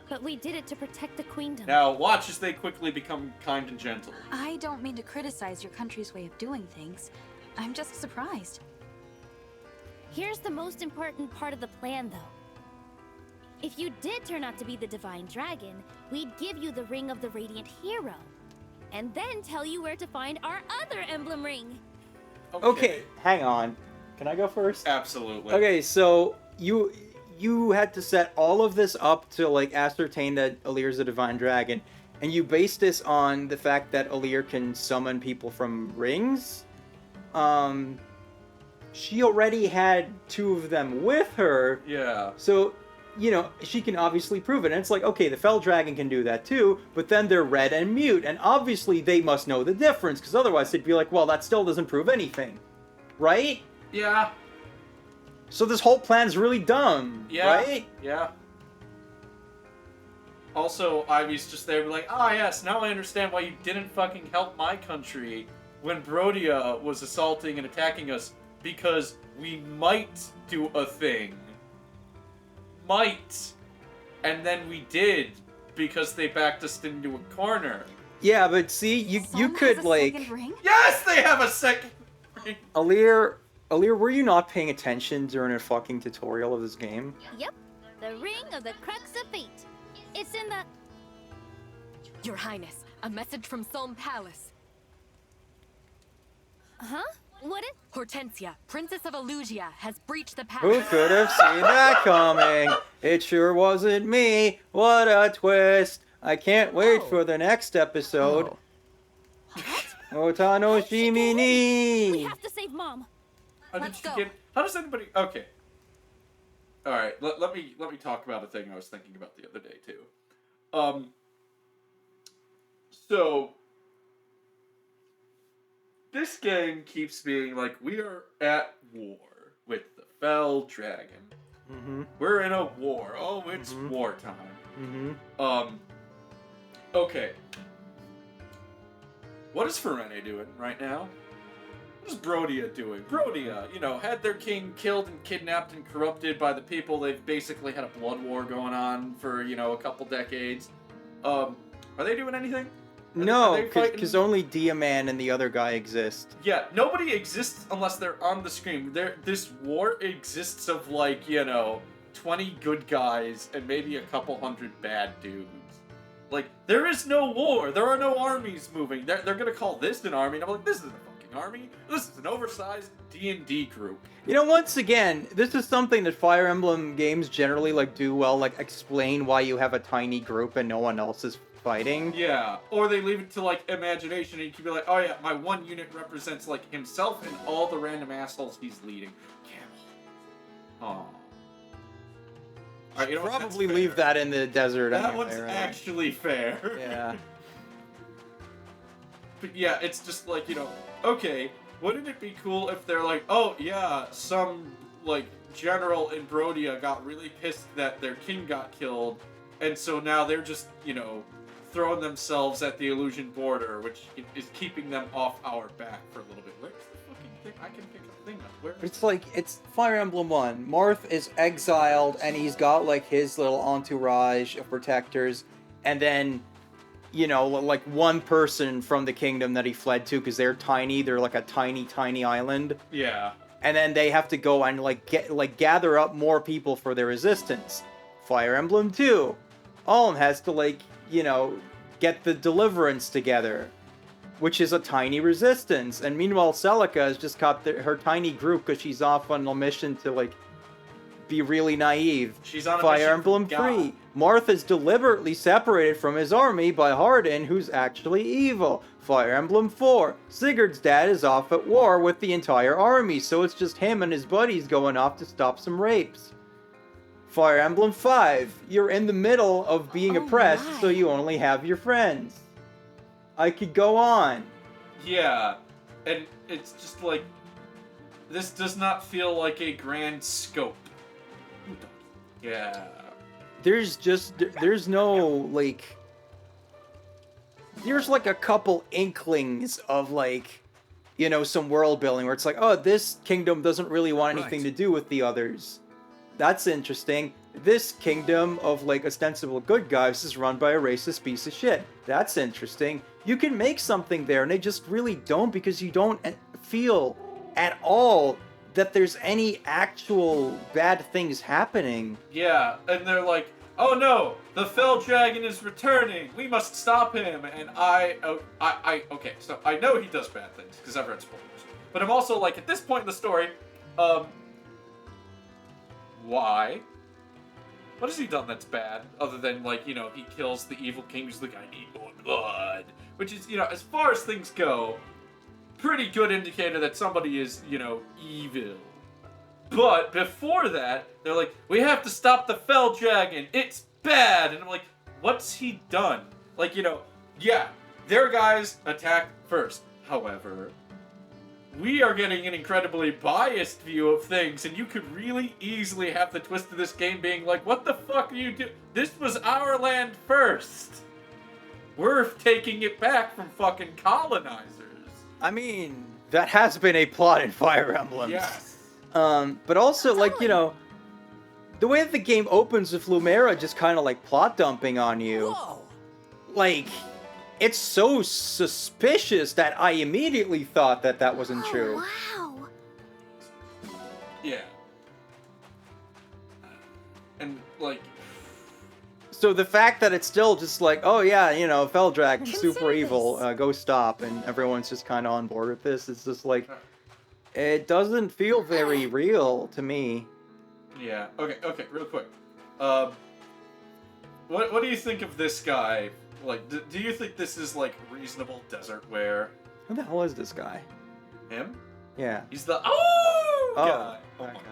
Speaker 10: But we did it to protect the queendom.
Speaker 2: Now watch as they quickly become kind and gentle.
Speaker 8: I don't mean to criticize your country's way of doing things. I'm just surprised.
Speaker 10: Here's the most important part of the plan, though. If you did turn out to be the Divine Dragon, we'd give you the Ring of the Radiant Hero. And then tell you where to find our other emblem ring.
Speaker 1: Okay, hang on. Can I go first?
Speaker 2: Absolutely.
Speaker 1: Okay, so you had to set all of this up to like ascertain that Alir's a Divine Dragon, and you based this on the fact that Alir can summon people from rings. She already had two of them with her,
Speaker 2: Yeah.
Speaker 1: so you know she can obviously prove it. And it's like, okay, the Fell Dragon can do that too, but then they're red and mute, and obviously they must know the difference, because otherwise they'd be like, well, that still doesn't prove anything, right?
Speaker 2: Yeah.
Speaker 1: So this whole plan's really dumb,
Speaker 2: Yeah.
Speaker 1: right?
Speaker 2: Yeah. Also, Ivy's just there, like, ah, yes, now I understand why you didn't fucking help my country when Brodia was assaulting and attacking us, because we might do a thing. Might. And then we did, because they backed us into a corner.
Speaker 1: Yeah, but see, you
Speaker 8: Solm
Speaker 1: could
Speaker 8: has a
Speaker 1: like
Speaker 8: second ring?
Speaker 2: Yes, they have a second ring!
Speaker 1: Alir, were you not paying attention during a fucking tutorial of this game?
Speaker 10: Yep, the Ring of the Crux of Fate. It's in the...
Speaker 5: Your Highness, a message from Solm Palace.
Speaker 10: Huh? What it?
Speaker 5: Hortensia, Princess of Elusia, has breached the
Speaker 1: Who
Speaker 5: palace.
Speaker 1: could have seen that coming? It sure wasn't me. What a twist. I can't wait for the next episode. Otano
Speaker 10: We
Speaker 1: Shimini.
Speaker 10: have to save Mom.
Speaker 2: How did
Speaker 8: Let's
Speaker 2: you
Speaker 8: go.
Speaker 2: get? How does anybody? Okay. All right. Let me talk about a thing I was thinking about the other day too. So this game keeps being like, we are at war with the Fell Dragon.
Speaker 1: Mm-hmm.
Speaker 2: We're in a war. Oh, it's wartime.
Speaker 1: Mm-hmm.
Speaker 2: Okay. what is Ferene doing right now? What is Brodia doing? Brodia, had their king killed and kidnapped and corrupted by the people. They've basically had a blood war going on for, a couple decades. Are they doing anything?
Speaker 1: No, because only Diaman and the other guy exist.
Speaker 2: Yeah, nobody exists unless they're on the screen. This war exists of, 20 good guys and maybe a couple hundred bad dudes. There is no war. There are no armies moving. They're gonna call this an army, and I'm like, this isn't a fucking army. This is an oversized D&D group.
Speaker 1: Once again, this is something that Fire Emblem games generally, do well, explain why you have a tiny group and no one else is fighting.
Speaker 2: Yeah, or they leave it to, imagination, and you can be like, oh yeah, my one unit represents, himself and all the random assholes he's leading. Camel. Aww. Right,
Speaker 1: Probably leave that in the desert.
Speaker 2: That
Speaker 1: anyway,
Speaker 2: one's
Speaker 1: right?
Speaker 2: actually fair.
Speaker 1: Yeah.
Speaker 2: But yeah, it's just okay, wouldn't it be cool if they're oh yeah, some, general in Brodia got really pissed that their king got killed, and so now they're just, throwing themselves at the illusion border, which is keeping them off our back for a little bit. Where's the fucking thing? I can pick a thing up. Where?
Speaker 1: It's Fire Emblem 1. Marth is exiled, and he's got, his little entourage of protectors, and then, one person from the kingdom that he fled to, because they're tiny, they're a tiny, tiny island.
Speaker 2: Yeah.
Speaker 1: And then they have to go and, gather up more people for their resistance. Fire Emblem 2. Alm has to, get the deliverance together, which is a tiny resistance. And meanwhile, Celica has just got her tiny group because she's off on a mission to, be really naive.
Speaker 2: She's on a
Speaker 1: Fire
Speaker 2: mission
Speaker 1: Emblem
Speaker 2: from God.
Speaker 1: 3. Martha's deliberately separated from his army by Hardin, who's actually evil. Fire Emblem 4. Sigurd's dad is off at war with the entire army, so it's just him and his buddies going off to stop some rapes. Fire Emblem 5. You're in the middle of being oppressed, so you only have your friends. I could go on.
Speaker 2: Yeah, and it's just this does not feel like a grand scope. Yeah.
Speaker 1: There's no, there's a couple inklings of some world building where it's oh, this kingdom doesn't really want anything to do with the others. That's interesting. This kingdom of ostensible good guys is run by a racist piece of shit. That's interesting. You can make something there, and they just really don't, because you don't feel at all that there's any actual bad things happening.
Speaker 2: Yeah, and they're oh no, the Fell Dragon is returning. We must stop him. And okay, so I know he does bad things because I've read spoilers. But I'm also at this point in the story, why? What has he done that's bad? Other than, he kills the evil king who's I need more blood. Which is, as far as things go, pretty good indicator that somebody is, evil. But before that, they're we have to stop the Fell Dragon. It's bad. And I'm what's he done? Yeah, their guys attack first. However, we are getting an incredibly biased view of things, and you could really easily have the twist of this game being what the fuck are you doing? This was our land first. We're taking it back from fucking colonizers.
Speaker 1: I mean, that has been a plot in Fire Emblem.
Speaker 2: Yes.
Speaker 1: But also, the way that the game opens with Lumera just kind of, plot dumping on you.
Speaker 9: Whoa!
Speaker 1: It's so suspicious that I immediately thought that wasn't true.
Speaker 10: Wow.
Speaker 2: Yeah. And,
Speaker 1: So the fact that it's still just oh yeah, Fell Dragon's super evil, go stop, and everyone's just kind of on board with this, it's just it doesn't feel very real to me.
Speaker 2: Yeah. Okay, real quick. What do you think of this guy? Do you think this is, reasonable desert wear?
Speaker 1: Who the hell is this guy?
Speaker 2: Him?
Speaker 1: Yeah.
Speaker 2: He's the guy. Oh my
Speaker 1: god.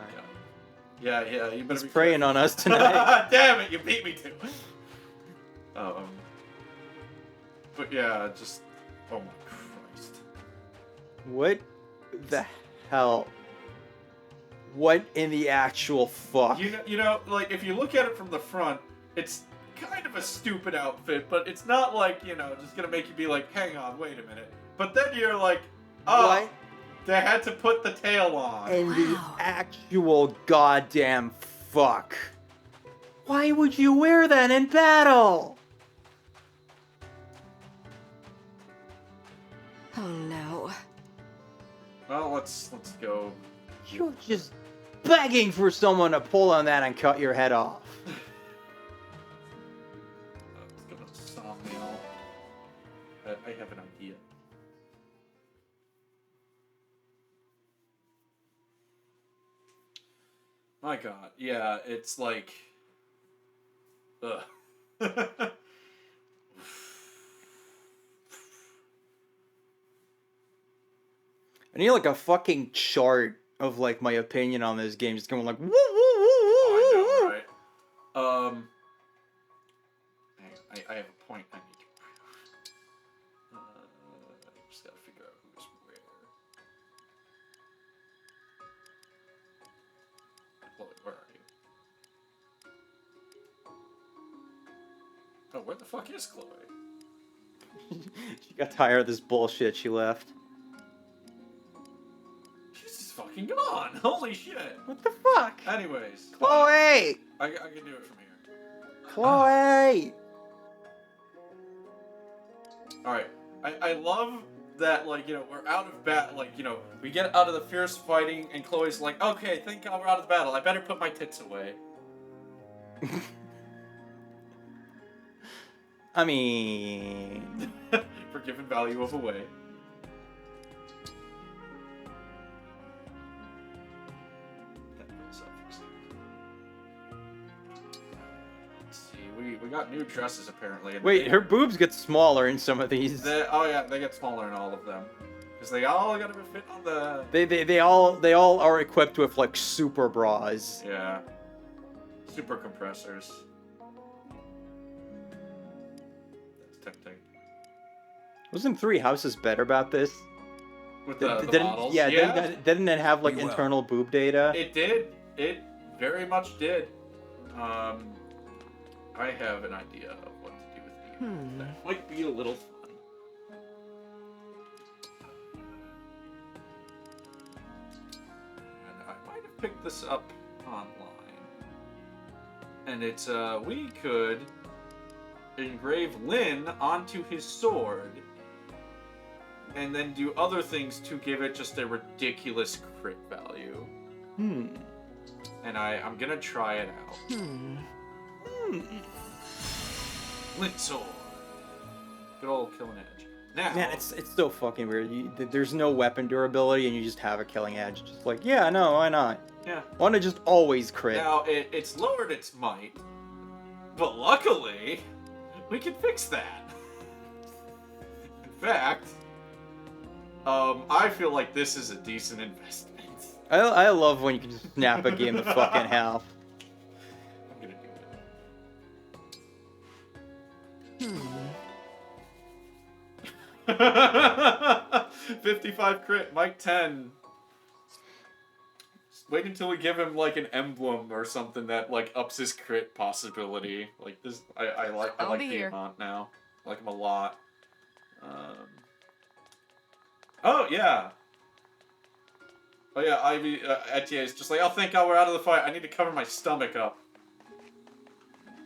Speaker 2: Yeah, you better
Speaker 1: He's
Speaker 2: be
Speaker 1: preying on us tonight.
Speaker 2: Damn it, you beat me to it. But yeah, just oh my Christ.
Speaker 1: What the hell? What in the actual fuck?
Speaker 2: You know, if you look at it from the front, it's kind of a stupid outfit, but it's not just gonna make you be hang on, wait a minute. but then you're like, oh,
Speaker 1: What?
Speaker 2: they had to put the tail on.
Speaker 1: And the actual goddamn fuck. Why would you wear that in battle?
Speaker 5: Oh no.
Speaker 2: Well, let's go.
Speaker 1: You're just begging for someone to pull on that and cut your head off.
Speaker 2: Let's go to Somniel. I have an idea. My god, yeah, it's like... Ugh.
Speaker 1: I need like a fucking chart of like my opinion on this game, just going like woo woo woo woo.
Speaker 2: Oh, I know, right? I have a point I need to bring up. I just gotta figure out who's where. Chloe, where are you? Oh, where the fuck is Chloe?
Speaker 1: She got tired of this bullshit. She left.
Speaker 2: She's just fucking gone. Holy shit.
Speaker 1: What the fuck?
Speaker 2: Anyways.
Speaker 1: Chloe!
Speaker 2: I can do it from here.
Speaker 1: Chloe!
Speaker 2: Alright. I love that, like, you know, we're out of battle. Like, you know, we get out of the fierce fighting, and Chloe's like, okay, thank God we're out of the battle. I better put my tits away.
Speaker 1: I mean...
Speaker 2: For giving value of away. Let's see, we got new dresses apparently.
Speaker 1: Wait, her boobs get smaller in some of these.
Speaker 2: Oh yeah, they get smaller in all of them. Because they all gotta fit on the...
Speaker 1: They all are equipped with like super bras.
Speaker 2: Yeah. Super compressors. That's tempting.
Speaker 1: Wasn't Three Houses better about this?
Speaker 2: With the models?
Speaker 1: Yeah, didn't it have like internal boob data?
Speaker 2: It did. It very much did. I have an idea of what to do with you. That might be a little fun. And I might have picked this up online. And it's, we could engrave Lin onto his sword and then do other things to give it just a ridiculous crit value. And I'm gonna try it out. Lin sword. Good old killing edge. Now,
Speaker 1: Man, it's so fucking weird. There's no weapon durability, and you just have a killing edge. Just like, yeah, no, why not?
Speaker 2: Yeah.
Speaker 1: Why not just always crit?
Speaker 2: Now it's lowered its might, but luckily we can fix that. In fact, I feel like this is a decent investment.
Speaker 1: I love when you can just snap a game to fucking half.
Speaker 2: I'm gonna do it. 55 crit, Mike 10. Wait until we give him like an emblem or something that like ups his crit possibility. Like this, I like the amount now. I like him a lot. Oh yeah. Oh yeah, Ivy Etienne is just like, oh thank God we're out of the fight. I need to cover my stomach up.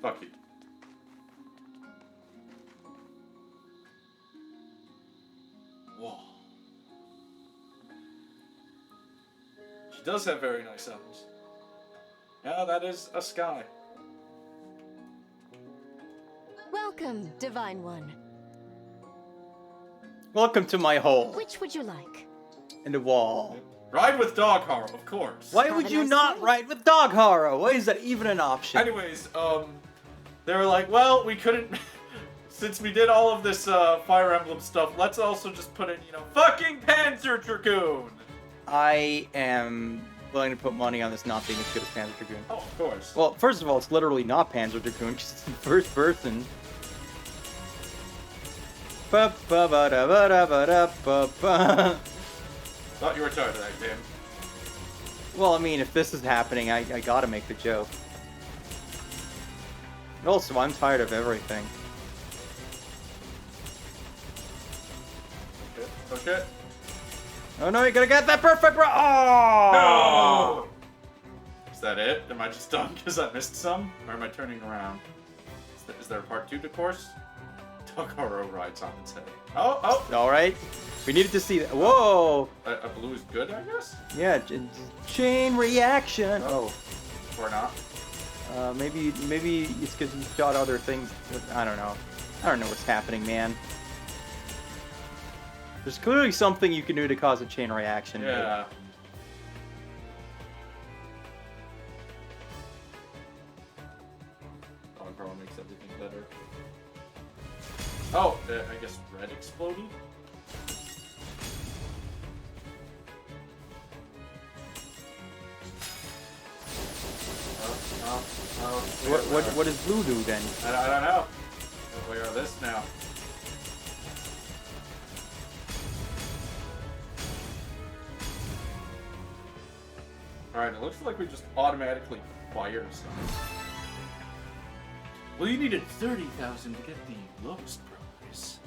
Speaker 2: Fuck you. Whoa. She does have very nice eyes. Yeah, that is a sky.
Speaker 5: Welcome, Divine One.
Speaker 1: Welcome to my hole.
Speaker 5: Which would you like?
Speaker 1: In the wall.
Speaker 2: Ride with Dog Horror, of course.
Speaker 1: Why would you not ride with Dog Horror? Why is that even an option?
Speaker 2: Anyways, they were like, well, we couldn't, since we did all of this Fire Emblem stuff, let's also just put in, you know, fucking Panzer Dragoon.
Speaker 1: I am willing to put money on this not being as good as Panzer Dragoon.
Speaker 2: Oh, of course.
Speaker 1: Well, first of all, it's literally not Panzer Dragoon because it's in first person.
Speaker 2: Thought you were tired of that game.
Speaker 1: Well, I mean, if this is happening, I gotta make the joke. Also, I'm tired of everything.
Speaker 2: Okay.
Speaker 1: Oh no, you gotta get that perfect roll! Oh!
Speaker 2: No! Is that it? Am I just done because I missed some? Or am I turning around? Is there a part 2 to course? Tokoro rides on its head. Oh!
Speaker 1: Alright. We needed to see that. Whoa!
Speaker 2: A blue is good, I guess?
Speaker 1: Yeah, chain reaction. Oh.
Speaker 2: Or not.
Speaker 1: Maybe it's because you shot other things. I don't know. I don't know what's happening, man. There's clearly something you can do to cause a chain reaction.
Speaker 2: Yeah. Dog Girl makes everything better. Oh, I guess red exploding?
Speaker 1: What does blue do then?
Speaker 2: I don't know. We are this now. Alright, it looks like we just automatically fire some. Well, you needed 30,000 to get the lowest prize.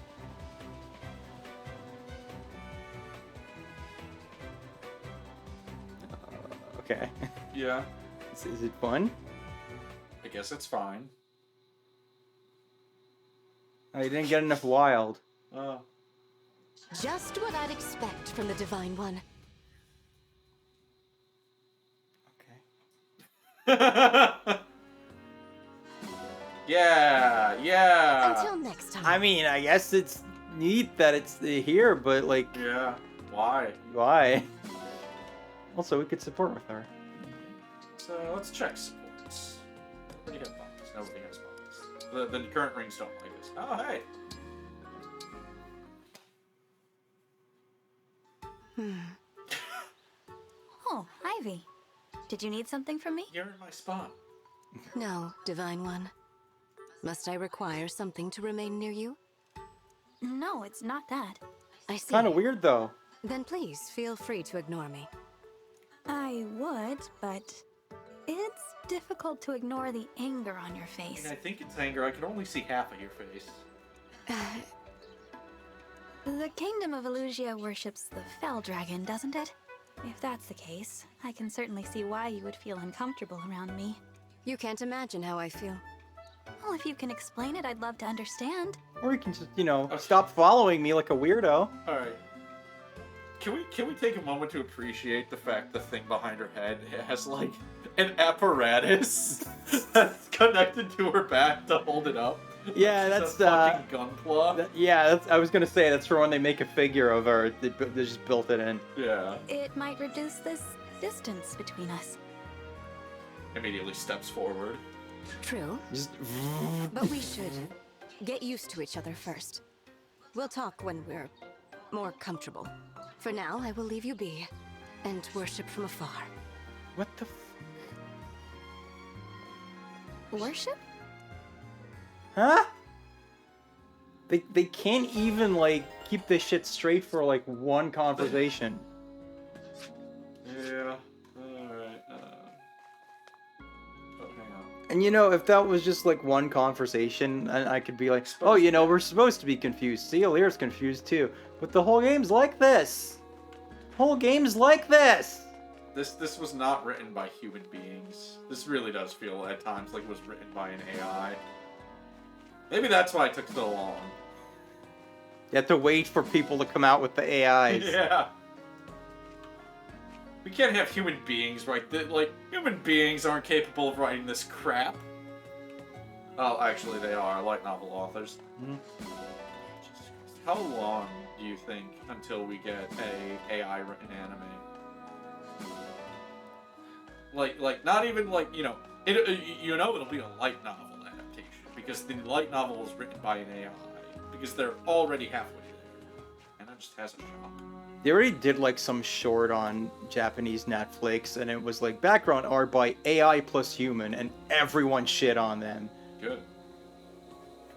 Speaker 1: Okay.
Speaker 2: Yeah.
Speaker 1: Is it fun?
Speaker 2: I guess it's fine.
Speaker 1: I didn't get enough wild.
Speaker 2: Oh.
Speaker 5: Just what I'd expect from the Divine One.
Speaker 2: Yeah.
Speaker 5: Until next time.
Speaker 1: I mean, I guess it's neat that it's here, but like...
Speaker 2: Yeah. Why?
Speaker 1: Why? Also, we could support with her.
Speaker 2: So, let's check supports. Nobody has buttons. Nobody has buttons. The current rings don't like us. Oh, hey!
Speaker 8: Oh, Ivy. Did you need something from me?
Speaker 2: You're in my spot.
Speaker 5: No, Divine One. Must I require something to remain near you?
Speaker 8: No, it's not that.
Speaker 5: I see.
Speaker 1: Kind of weird, though.
Speaker 5: Then please feel free to ignore me.
Speaker 8: I would, but it's difficult to ignore the anger on your face.
Speaker 2: I think it's anger. I can only see half of your face.
Speaker 8: The Kingdom of Elusia worships the Fell Dragon, doesn't it? If that's the case, I can certainly see why you would feel uncomfortable around me.
Speaker 5: You can't imagine how I feel.
Speaker 8: Well, if you can explain it, I'd love to understand.
Speaker 1: Or you can just, you know, stop following me like a weirdo.
Speaker 2: Alright. Can we take a moment to appreciate the fact the thing behind her head has, like, an apparatus that's connected to her back to hold it up?
Speaker 1: Yeah,
Speaker 2: It's
Speaker 1: that's
Speaker 2: a fucking gun claw.
Speaker 1: I was gonna say that's for when they make a figure of her. They just built it in.
Speaker 2: Yeah.
Speaker 8: It might reduce this distance between us.
Speaker 2: Immediately steps forward.
Speaker 5: True.
Speaker 1: Just...
Speaker 5: But we should get used to each other first. We'll talk when we're more comfortable. For now, I will leave you be and worship from afar.
Speaker 1: What the
Speaker 8: Worship?
Speaker 1: Huh? They can't even, like, keep this shit straight for, like, one conversation.
Speaker 2: Yeah. Alright. Oh, hang on.
Speaker 1: And, you know, if that was just, like, one conversation, I could be like, oh, you know, we're supposed to be confused. See, Alira's confused, too. But the whole game's like this. The whole game's like this.
Speaker 2: This was not written by human beings. This really does feel at times like it was written by an AI. Maybe that's why it took so long.
Speaker 1: You have to wait for people to come out with the AIs.
Speaker 2: Yeah. We can't have human beings write like, human beings aren't capable of writing this crap. Oh, actually they are, light novel authors.
Speaker 1: Mm-hmm.
Speaker 2: How long do you think until we get a AI written anime? Like not even like, you know, it'll be a light novel adaptation because the light novel is written by an AI because they're already halfway there, and it just hasn't shopped.
Speaker 1: They already did like some short on Japanese Netflix, and it was like background art by AI plus human, and everyone shit on them.
Speaker 2: Good.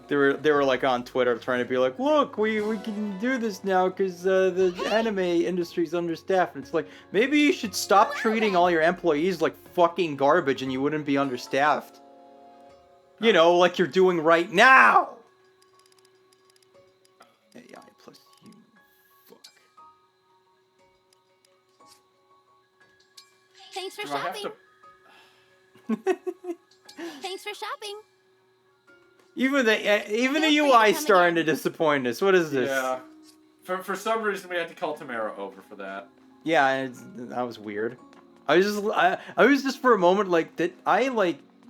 Speaker 1: They were like on Twitter trying to be like, look, we can do this now because the anime industry's understaffed. And it's like, maybe you should stop treating all your employees like fucking garbage, and you wouldn't be understaffed. You know, like you're doing right now. AI plus human. Fuck.
Speaker 10: for
Speaker 2: Do I have
Speaker 10: shopping.
Speaker 2: to...
Speaker 10: Thanks for shopping.
Speaker 1: Even the
Speaker 10: Feel free
Speaker 1: UI
Speaker 10: to
Speaker 1: is
Speaker 10: come
Speaker 1: starting to
Speaker 10: again.
Speaker 1: disappoint us. What is this?
Speaker 2: Yeah. For some reason, we had to call Tamara over for that.
Speaker 1: Yeah, that was weird. I was just for a moment like,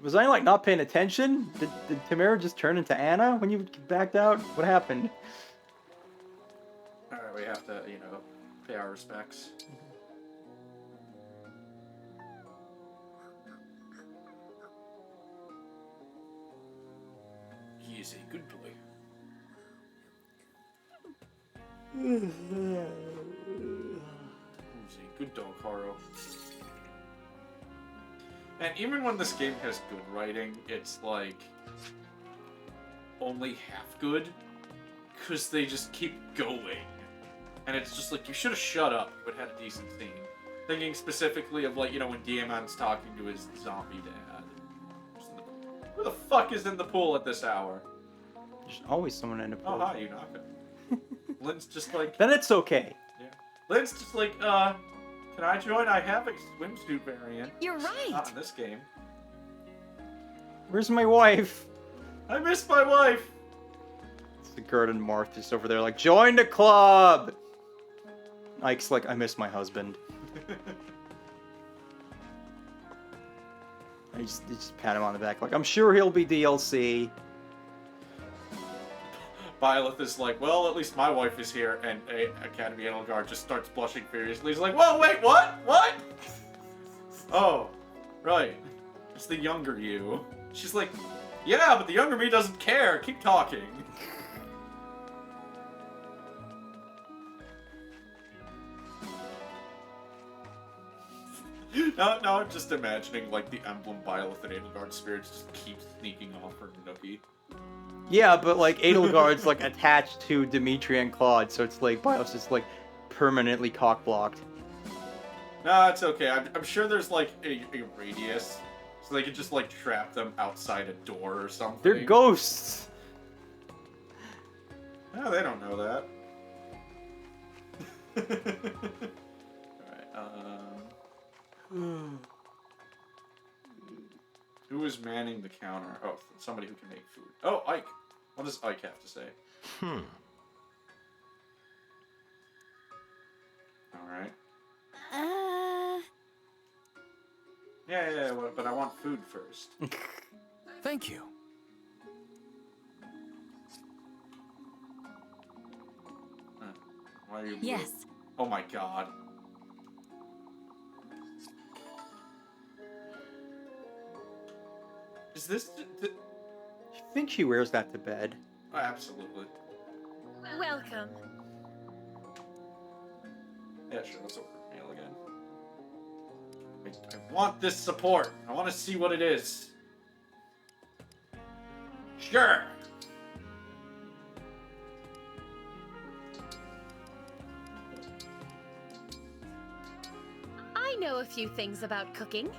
Speaker 1: was I like not paying attention? Did Tamara just turn into Anna when you backed out? What happened?
Speaker 2: All right, we have to, you know, pay our respects. He is a good boy. He's a good dog, Haro. And even when this game has good writing, it's like only half good because they just keep going. And it's just like, you should have shut up but had a decent scene. Thinking specifically of, like, you know, when Diamond's talking to his zombie dad. Who the fuck is in the pool at this hour?
Speaker 1: There's always someone in the pool.
Speaker 2: Oh, hi, you knocked it. Lynn's just like...
Speaker 1: Then it's okay.
Speaker 2: Yeah. Lynn's just like, can I join? I have a swimsuit variant.
Speaker 5: You're right.
Speaker 2: Not in this game.
Speaker 1: Where's my wife?
Speaker 2: I miss my wife!
Speaker 1: Sigurd and Marth just over there like, join the club! Ike's like, I miss my husband. I just pat him on the back like, I'm sure he'll be DLC.
Speaker 2: Byleth is like, well, at least my wife is here, and Academy Edelgard just starts blushing furiously. He's like, whoa, wait, what? What? Oh, right. It's the younger you. She's like, yeah, but the younger me doesn't care. Keep talking. Now I'm just imagining, like, the Emblem Byleth and Edelgard spirits just keep sneaking off her Nookie.
Speaker 1: Yeah, but like Edelgard's like attached to Dimitri and Claude, so it's like Bios is like permanently cock-blocked.
Speaker 2: Nah, it's okay. I'm sure there's like a radius, so they could just like trap them outside a door or something.
Speaker 1: They're ghosts!
Speaker 2: No, they don't know that. Alright, who is manning the counter? Oh, somebody who can make food. Oh, Ike. What does Ike have to say? Alright. Yeah, but I want food first.
Speaker 4: Thank you.
Speaker 2: Why are you blue?
Speaker 5: Yes.
Speaker 2: Oh my god. Is this...
Speaker 1: I think she wears that to bed.
Speaker 2: Oh, absolutely.
Speaker 5: Welcome.
Speaker 2: Yeah, sure, let's open mail again. I want this support. I want to see what it is. Sure.
Speaker 12: I know a few things about cooking.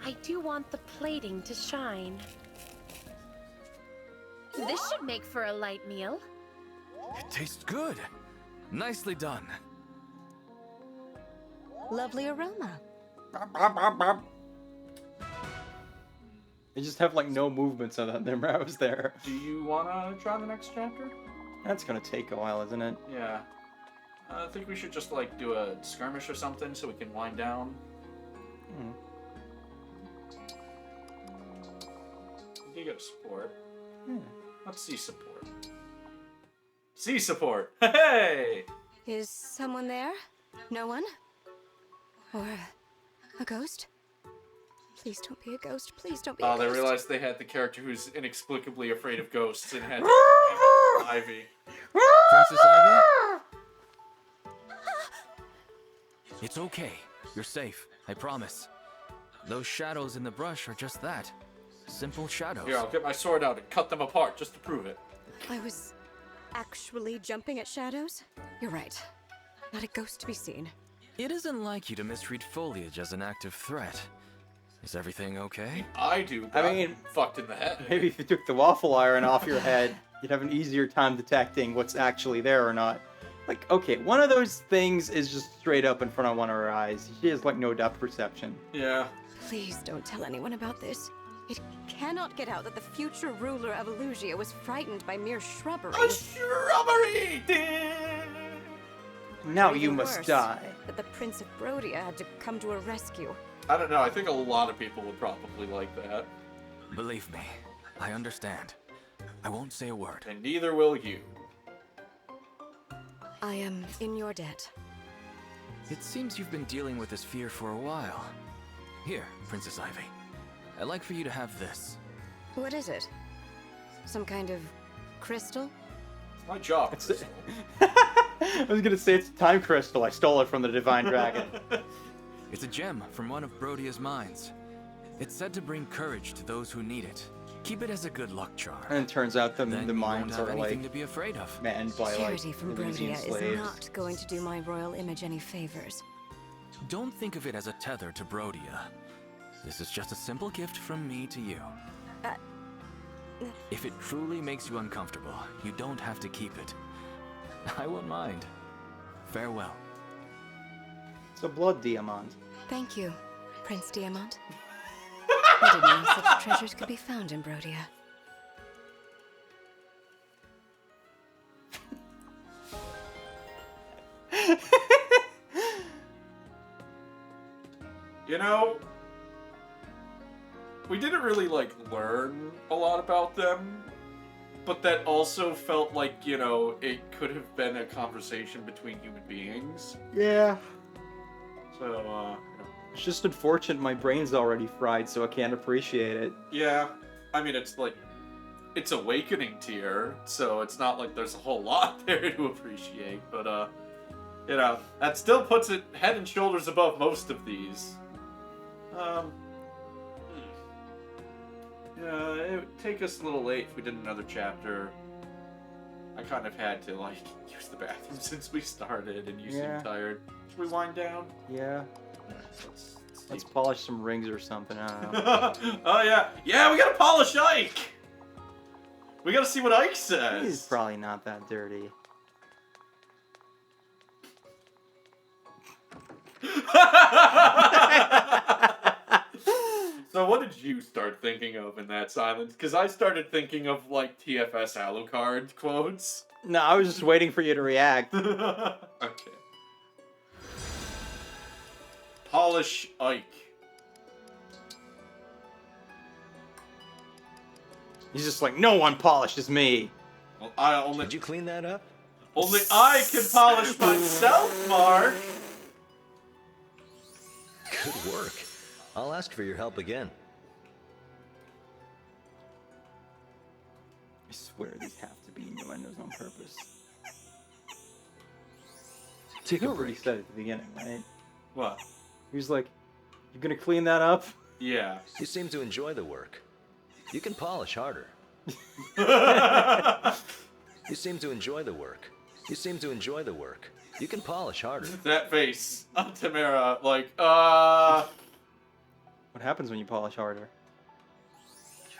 Speaker 12: I do want the plating to shine. This should make for a light meal.
Speaker 4: It tastes good. Nicely done.
Speaker 5: Lovely aroma.
Speaker 1: They just have like no movements on their mouths there.
Speaker 2: Do you want to try the next chapter?
Speaker 1: That's gonna take a while, isn't it?
Speaker 2: Yeah. I think we should just like do a skirmish or something so we can wind down. You go to support. Let's see support. See support. Hey!
Speaker 5: Is someone there? No one? Or a ghost? Please don't be a ghost. Please don't be a
Speaker 2: Oh,
Speaker 5: ghost.
Speaker 2: they realized they had the character who's inexplicably afraid of ghosts and had Ivy.
Speaker 4: Princess Ivy? It's okay. You're safe. I promise. Those shadows in the brush are just that. Simple shadows.
Speaker 2: Here, I'll get my sword out and cut them apart just to prove it.
Speaker 5: I was actually jumping at shadows? You're right. Not a ghost to be seen.
Speaker 4: It isn't like you to misread foliage as an active threat. Is everything okay?
Speaker 2: I do, but
Speaker 1: I mean,
Speaker 2: I'm fucked in the head.
Speaker 1: Maybe if you took the waffle iron off your head, you'd have an easier time detecting what's actually there or not. Like, okay, one of those things is just straight up in front of one of her eyes. She has, like, no depth perception.
Speaker 2: Yeah.
Speaker 5: Please don't tell anyone about this. It cannot get out that the future ruler of Elusia was frightened by mere shrubbery.
Speaker 2: A shrubbery!
Speaker 1: Now
Speaker 5: Or
Speaker 1: you
Speaker 5: even
Speaker 1: must
Speaker 5: worse,
Speaker 1: die.
Speaker 5: that the Prince of Brodia had to come to her rescue.
Speaker 2: I don't know. I think a lot of people would probably like that.
Speaker 4: Believe me, I understand. I won't say a word.
Speaker 2: And neither will you.
Speaker 5: I am in your debt.
Speaker 4: It seems you've been dealing with this fear for a while. Here, Princess Ivy. I'd like for you to have this.
Speaker 5: What is it? Some kind of crystal?
Speaker 2: My job.
Speaker 1: I was gonna say it's a time crystal. I stole it from the Divine Dragon.
Speaker 4: It's a gem from one of Brodia's mines. It's said to bring courage to those who need it. Keep it as a good luck charm.
Speaker 1: And it turns out the
Speaker 4: Then you
Speaker 1: mines
Speaker 4: won't have
Speaker 1: are
Speaker 4: anything
Speaker 1: like
Speaker 4: to be afraid of.
Speaker 1: manned by
Speaker 5: Charity
Speaker 1: like
Speaker 5: from
Speaker 1: Elysian
Speaker 5: Brodia
Speaker 1: slaves.
Speaker 5: is not going to do my royal image any favors.
Speaker 4: Don't think of it as a tether to Brodia. This is just a simple gift from me to you. If it truly makes you uncomfortable, you don't have to keep it. I won't mind. Farewell.
Speaker 1: It's a blood diamond.
Speaker 5: Thank you, Prince Diamant. I didn't know such treasures could be found in Brodia.
Speaker 2: You know, we didn't really, like, learn a lot about them, but that also felt like, you know, it could have been a conversation between human beings.
Speaker 1: Yeah.
Speaker 2: So, you know.
Speaker 1: It's just unfortunate my brain's already fried, so I can't appreciate it.
Speaker 2: Yeah. I mean, it's like, it's awakening tier, so it's not like there's a whole lot there to appreciate, but, you know, that still puts it head and shoulders above most of these. Yeah, it would take us a little late if we did another chapter. I kind of had to, like, use the bathroom since we started, and you
Speaker 1: Yeah.
Speaker 2: seem tired. Should we wind down?
Speaker 1: Yeah.
Speaker 2: Let's
Speaker 1: Let's polish some rings or something. I don't know.
Speaker 2: Oh, yeah. Yeah, we gotta polish Ike! We gotta see what Ike says.
Speaker 1: He's probably not that dirty.
Speaker 2: So what did you start thinking of in that silence? Because I started thinking of, like, TFS Alucard quotes.
Speaker 1: No, I was just waiting for you to react.
Speaker 2: Okay. Polish Ike.
Speaker 1: He's just like, no one polishes me.
Speaker 2: Well, I only...
Speaker 11: Did you clean that up?
Speaker 2: Only I can polish myself, Mark!
Speaker 11: Good work. I'll ask for your help again.
Speaker 1: I swear these have to be innuendos on purpose.
Speaker 11: Take
Speaker 1: You
Speaker 11: a
Speaker 1: already
Speaker 11: break.
Speaker 1: said at the beginning, right?
Speaker 2: What?
Speaker 1: He was like, you gonna clean that up?
Speaker 2: Yeah.
Speaker 11: You seem to enjoy the work. You can polish harder. You seem to enjoy the work. You seem to enjoy the work. You can polish harder.
Speaker 2: That face on Tamara, like,
Speaker 1: What happens when you polish harder?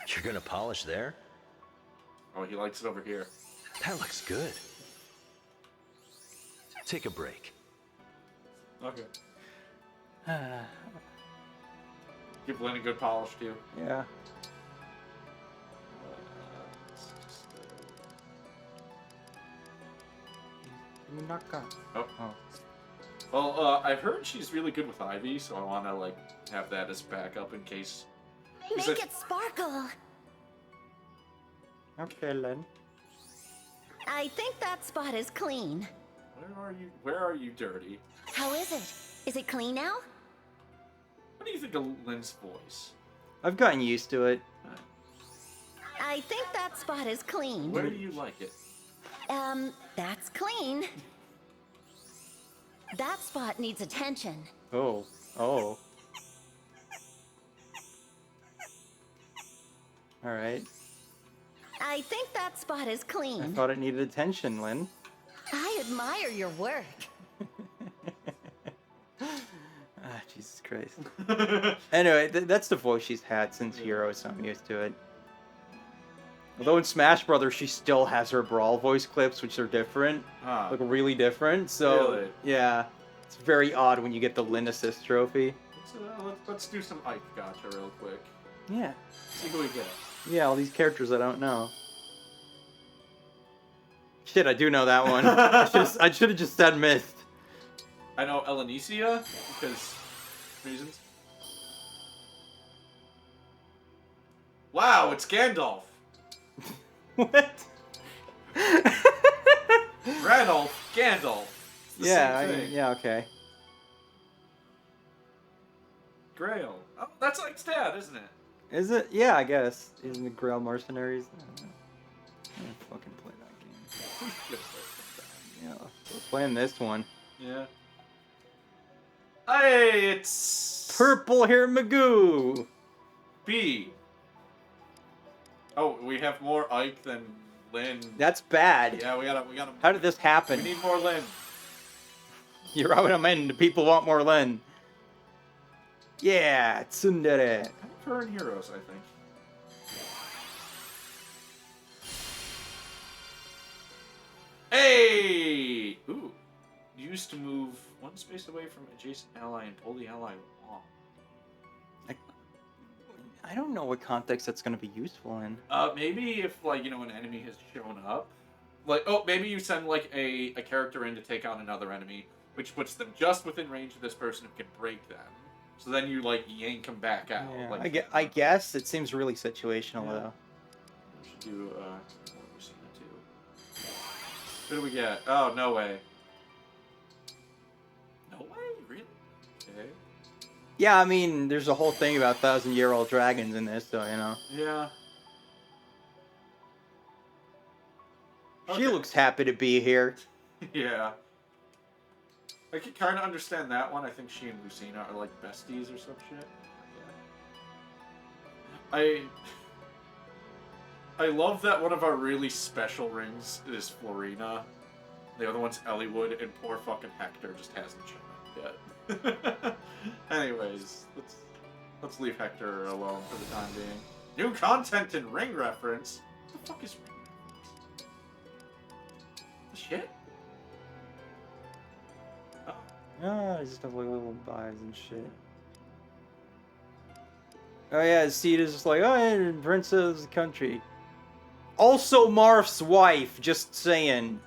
Speaker 11: You're gonna polish there?
Speaker 2: Oh, he likes it over here.
Speaker 11: That looks good. Take a break.
Speaker 2: Okay. Give Lynn a good polish, too.
Speaker 1: Yeah.
Speaker 2: Oh.
Speaker 1: Oh.
Speaker 2: Well, I've heard she's really good with Ivy, so I want to, like, have that as backup in case...
Speaker 10: Make it sparkle.
Speaker 1: Okay, Len.
Speaker 10: I think that spot is clean.
Speaker 2: Where are you, Dirty?
Speaker 10: How is it? Is it clean now?
Speaker 2: What do you think of Lynn's voice?
Speaker 1: I've gotten used to it.
Speaker 10: I think that spot is clean.
Speaker 2: Where do you like it?
Speaker 10: That's clean. That spot needs attention.
Speaker 1: Oh. Oh. Alright.
Speaker 10: I think that spot is
Speaker 1: I
Speaker 10: clean.
Speaker 1: thought it needed attention, Lynn.
Speaker 10: I admire your work.
Speaker 1: Ah, Jesus Christ. Anyway, that's the voice she's had since Hero, so I'm used to it. Although in Smash Brothers, she still has her Brawl voice clips, which are different. Like, really different. So,
Speaker 2: Really?
Speaker 1: yeah. It's very odd when you get the Lin Assist trophy.
Speaker 2: Let's do some Ike Gotcha real quick.
Speaker 1: Yeah.
Speaker 2: See who we get.
Speaker 1: Yeah, all these characters I don't know. Shit, I do know that one. I should have just said Mist.
Speaker 2: I know Elenicia, because reasons. Wow, it's Gandalf.
Speaker 1: What?
Speaker 2: Ranulf, Gandalf. It's the same thing.
Speaker 1: Yeah, okay.
Speaker 2: Grail. Oh, that's Ike's dad, isn't it?
Speaker 1: Is it? Yeah, I guess. Isn't it Grail Mercenaries? I don't know. I'm gonna fucking play that game. Yeah, we're playing this one.
Speaker 2: Yeah. Hey, it's
Speaker 1: Purple Hair Magoo.
Speaker 2: B. Oh, we have more Ike than Lynn.
Speaker 1: That's bad.
Speaker 2: Yeah, we gotta.
Speaker 1: How did this happen?
Speaker 2: We need more Lynn.
Speaker 1: You're out of men. The people want more Lynn. Yeah, tsundere.
Speaker 2: Current heroes, I think. Hey! Ooh. Used to move one space away from adjacent ally and pull the ally along.
Speaker 1: I don't know what context that's going to be useful in.
Speaker 2: Maybe if, like, you know, an enemy has shown up. Like, oh, maybe you send, like, a character in to take on another enemy, which puts them just within range of this person who can break them. So then you, like, yank them back out.
Speaker 1: Yeah,
Speaker 2: Like,
Speaker 1: I guess it seems really situational,
Speaker 2: Yeah.
Speaker 1: though.
Speaker 2: We should do, what we've seen it too. What do we get? Oh, no way. No way? Really? Okay.
Speaker 1: Yeah, I mean, there's a whole thing about 1,000-year-old dragons in this, so, you know.
Speaker 2: Yeah.
Speaker 1: She looks happy to be here.
Speaker 2: Yeah. I can kind of understand that one. I think she and Lucina are like besties or some shit. Yeah. I love that one of our really special rings is Florina. The other one's Elliewood, and poor fucking Hector just hasn't shown up yet. Anyways, let's leave Hector alone for the time being. New content and ring reference? What the fuck is ring reference? Shit?
Speaker 1: Oh, I just have like little buys and shit. Oh yeah, Seed is just like, oh, yeah, Prince of the country. Also Marth's wife, just saying.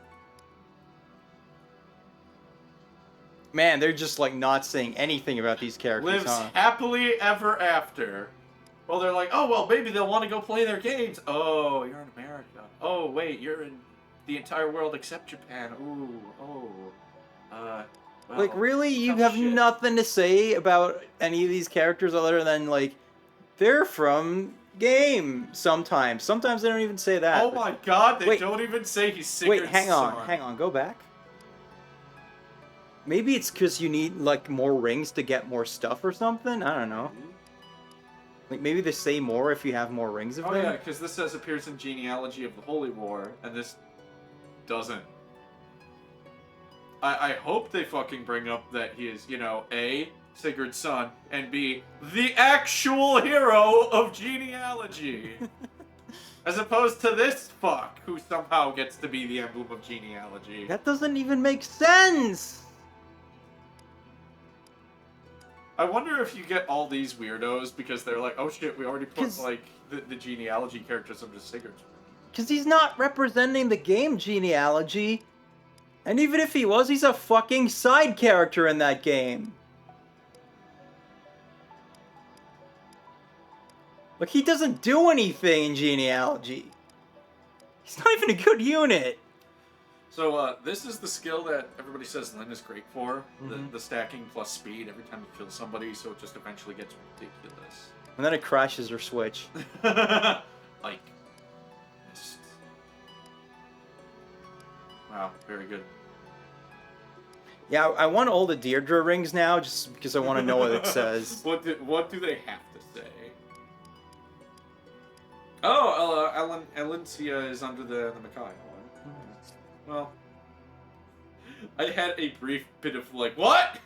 Speaker 1: Man, they're just like not saying anything about these characters,
Speaker 2: Lives
Speaker 1: huh?
Speaker 2: happily ever after. Well, they're like, oh, well, maybe they'll want to go play their games. Oh, you're in America. Oh, wait, you're in the entire world except Japan. Ooh, oh. Well,
Speaker 1: Like, really? You
Speaker 2: tough
Speaker 1: have
Speaker 2: shit.
Speaker 1: nothing to say about any of these characters other than, like, they're from game sometimes. Sometimes they don't even say that.
Speaker 2: Oh my god, they
Speaker 1: Wait.
Speaker 2: don't even say he's Sigurd's
Speaker 1: Wait, hang on,
Speaker 2: son.
Speaker 1: go back. Maybe it's because you need, like, more rings to get more stuff or something? I don't know. Like, maybe they say more if you have more rings of
Speaker 2: Oh
Speaker 1: them?
Speaker 2: yeah, because this says appears in Genealogy of the Holy War, and this doesn't. I hope they fucking bring up that he is, you know, A, Sigurd's son, and B, the actual hero of Genealogy. As opposed to this fuck, who somehow gets to be the emblem of Genealogy.
Speaker 1: That doesn't even make sense!
Speaker 2: I wonder if you get all these weirdos because they're like, oh shit, we already put,
Speaker 1: 'Cause-
Speaker 2: like, the Genealogy characters into Sigurd's.
Speaker 1: Because he's not representing the game genealogy. And even if he was, he's a fucking side character in that game. Like, he doesn't do anything in genealogy. He's not even a good unit.
Speaker 2: So, this is the skill that everybody says Lyn is great for.
Speaker 1: Mhm.
Speaker 2: The stacking plus speed every time you kill somebody, so it just eventually gets ridiculous.
Speaker 1: And then it crashes her switch.
Speaker 2: Like, missed. Wow, very good.
Speaker 1: Yeah, I want all the Deirdre rings now, just because I want to know what it says.
Speaker 2: What do they have to say? Oh, Elencia is under the Makai one. Well, I had a brief bit of like, what?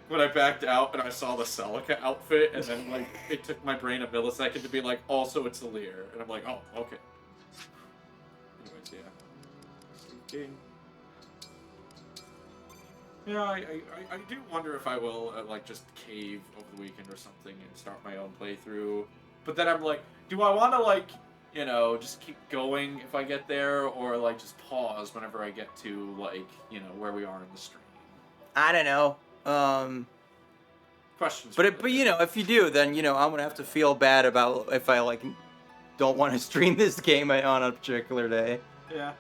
Speaker 2: When I backed out and I saw the Celica outfit, and then like it took my brain a millisecond to be like, also it's a Lear, and I'm like, oh, okay. Anyways, yeah. King. Yeah, I do wonder if I will like just cave over the weekend or something and start my own playthrough. But then I'm like, do I want to like, you know, just keep going if I get there, or like just pause whenever I get to like, you know, where we are in the stream?
Speaker 1: I don't know.
Speaker 2: Questions.
Speaker 1: But you know, if you do, then you know I'm gonna have to feel bad about if I like don't want to stream this game on a particular day.
Speaker 2: Yeah.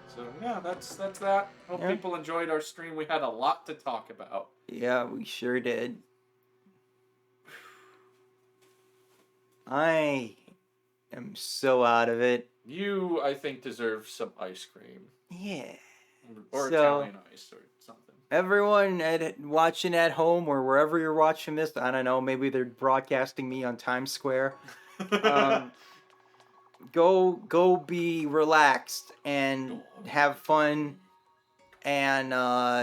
Speaker 2: So yeah, that's that. Hope
Speaker 1: Yeah.
Speaker 2: people enjoyed our stream. We had a lot to talk about.
Speaker 1: Yeah, we sure did. I am so out of it.
Speaker 2: You, I think, deserve some ice cream.
Speaker 1: Yeah.
Speaker 2: Or
Speaker 1: So-
Speaker 2: Italian ice or something.
Speaker 1: Everyone watching at home or wherever you're watching this, I don't know, maybe they're broadcasting me on Times Square. Go be relaxed and have fun. And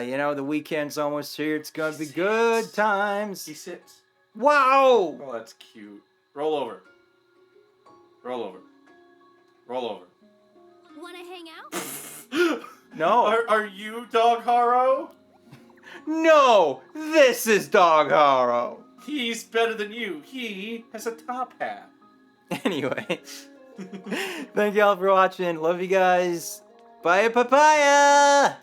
Speaker 1: you know, the weekend's almost here. It's gonna be good times.
Speaker 2: He sits.
Speaker 1: Wow!
Speaker 2: Oh, that's cute. Roll over. Roll over. Roll over.
Speaker 10: Wanna hang out?
Speaker 1: No.
Speaker 2: Are you Dog Haro?
Speaker 1: No! This is Dog Haro!
Speaker 2: He's better than you. He has a top hat.
Speaker 1: Anyway. Thank y'all for watching. Love you guys. Bye, papaya!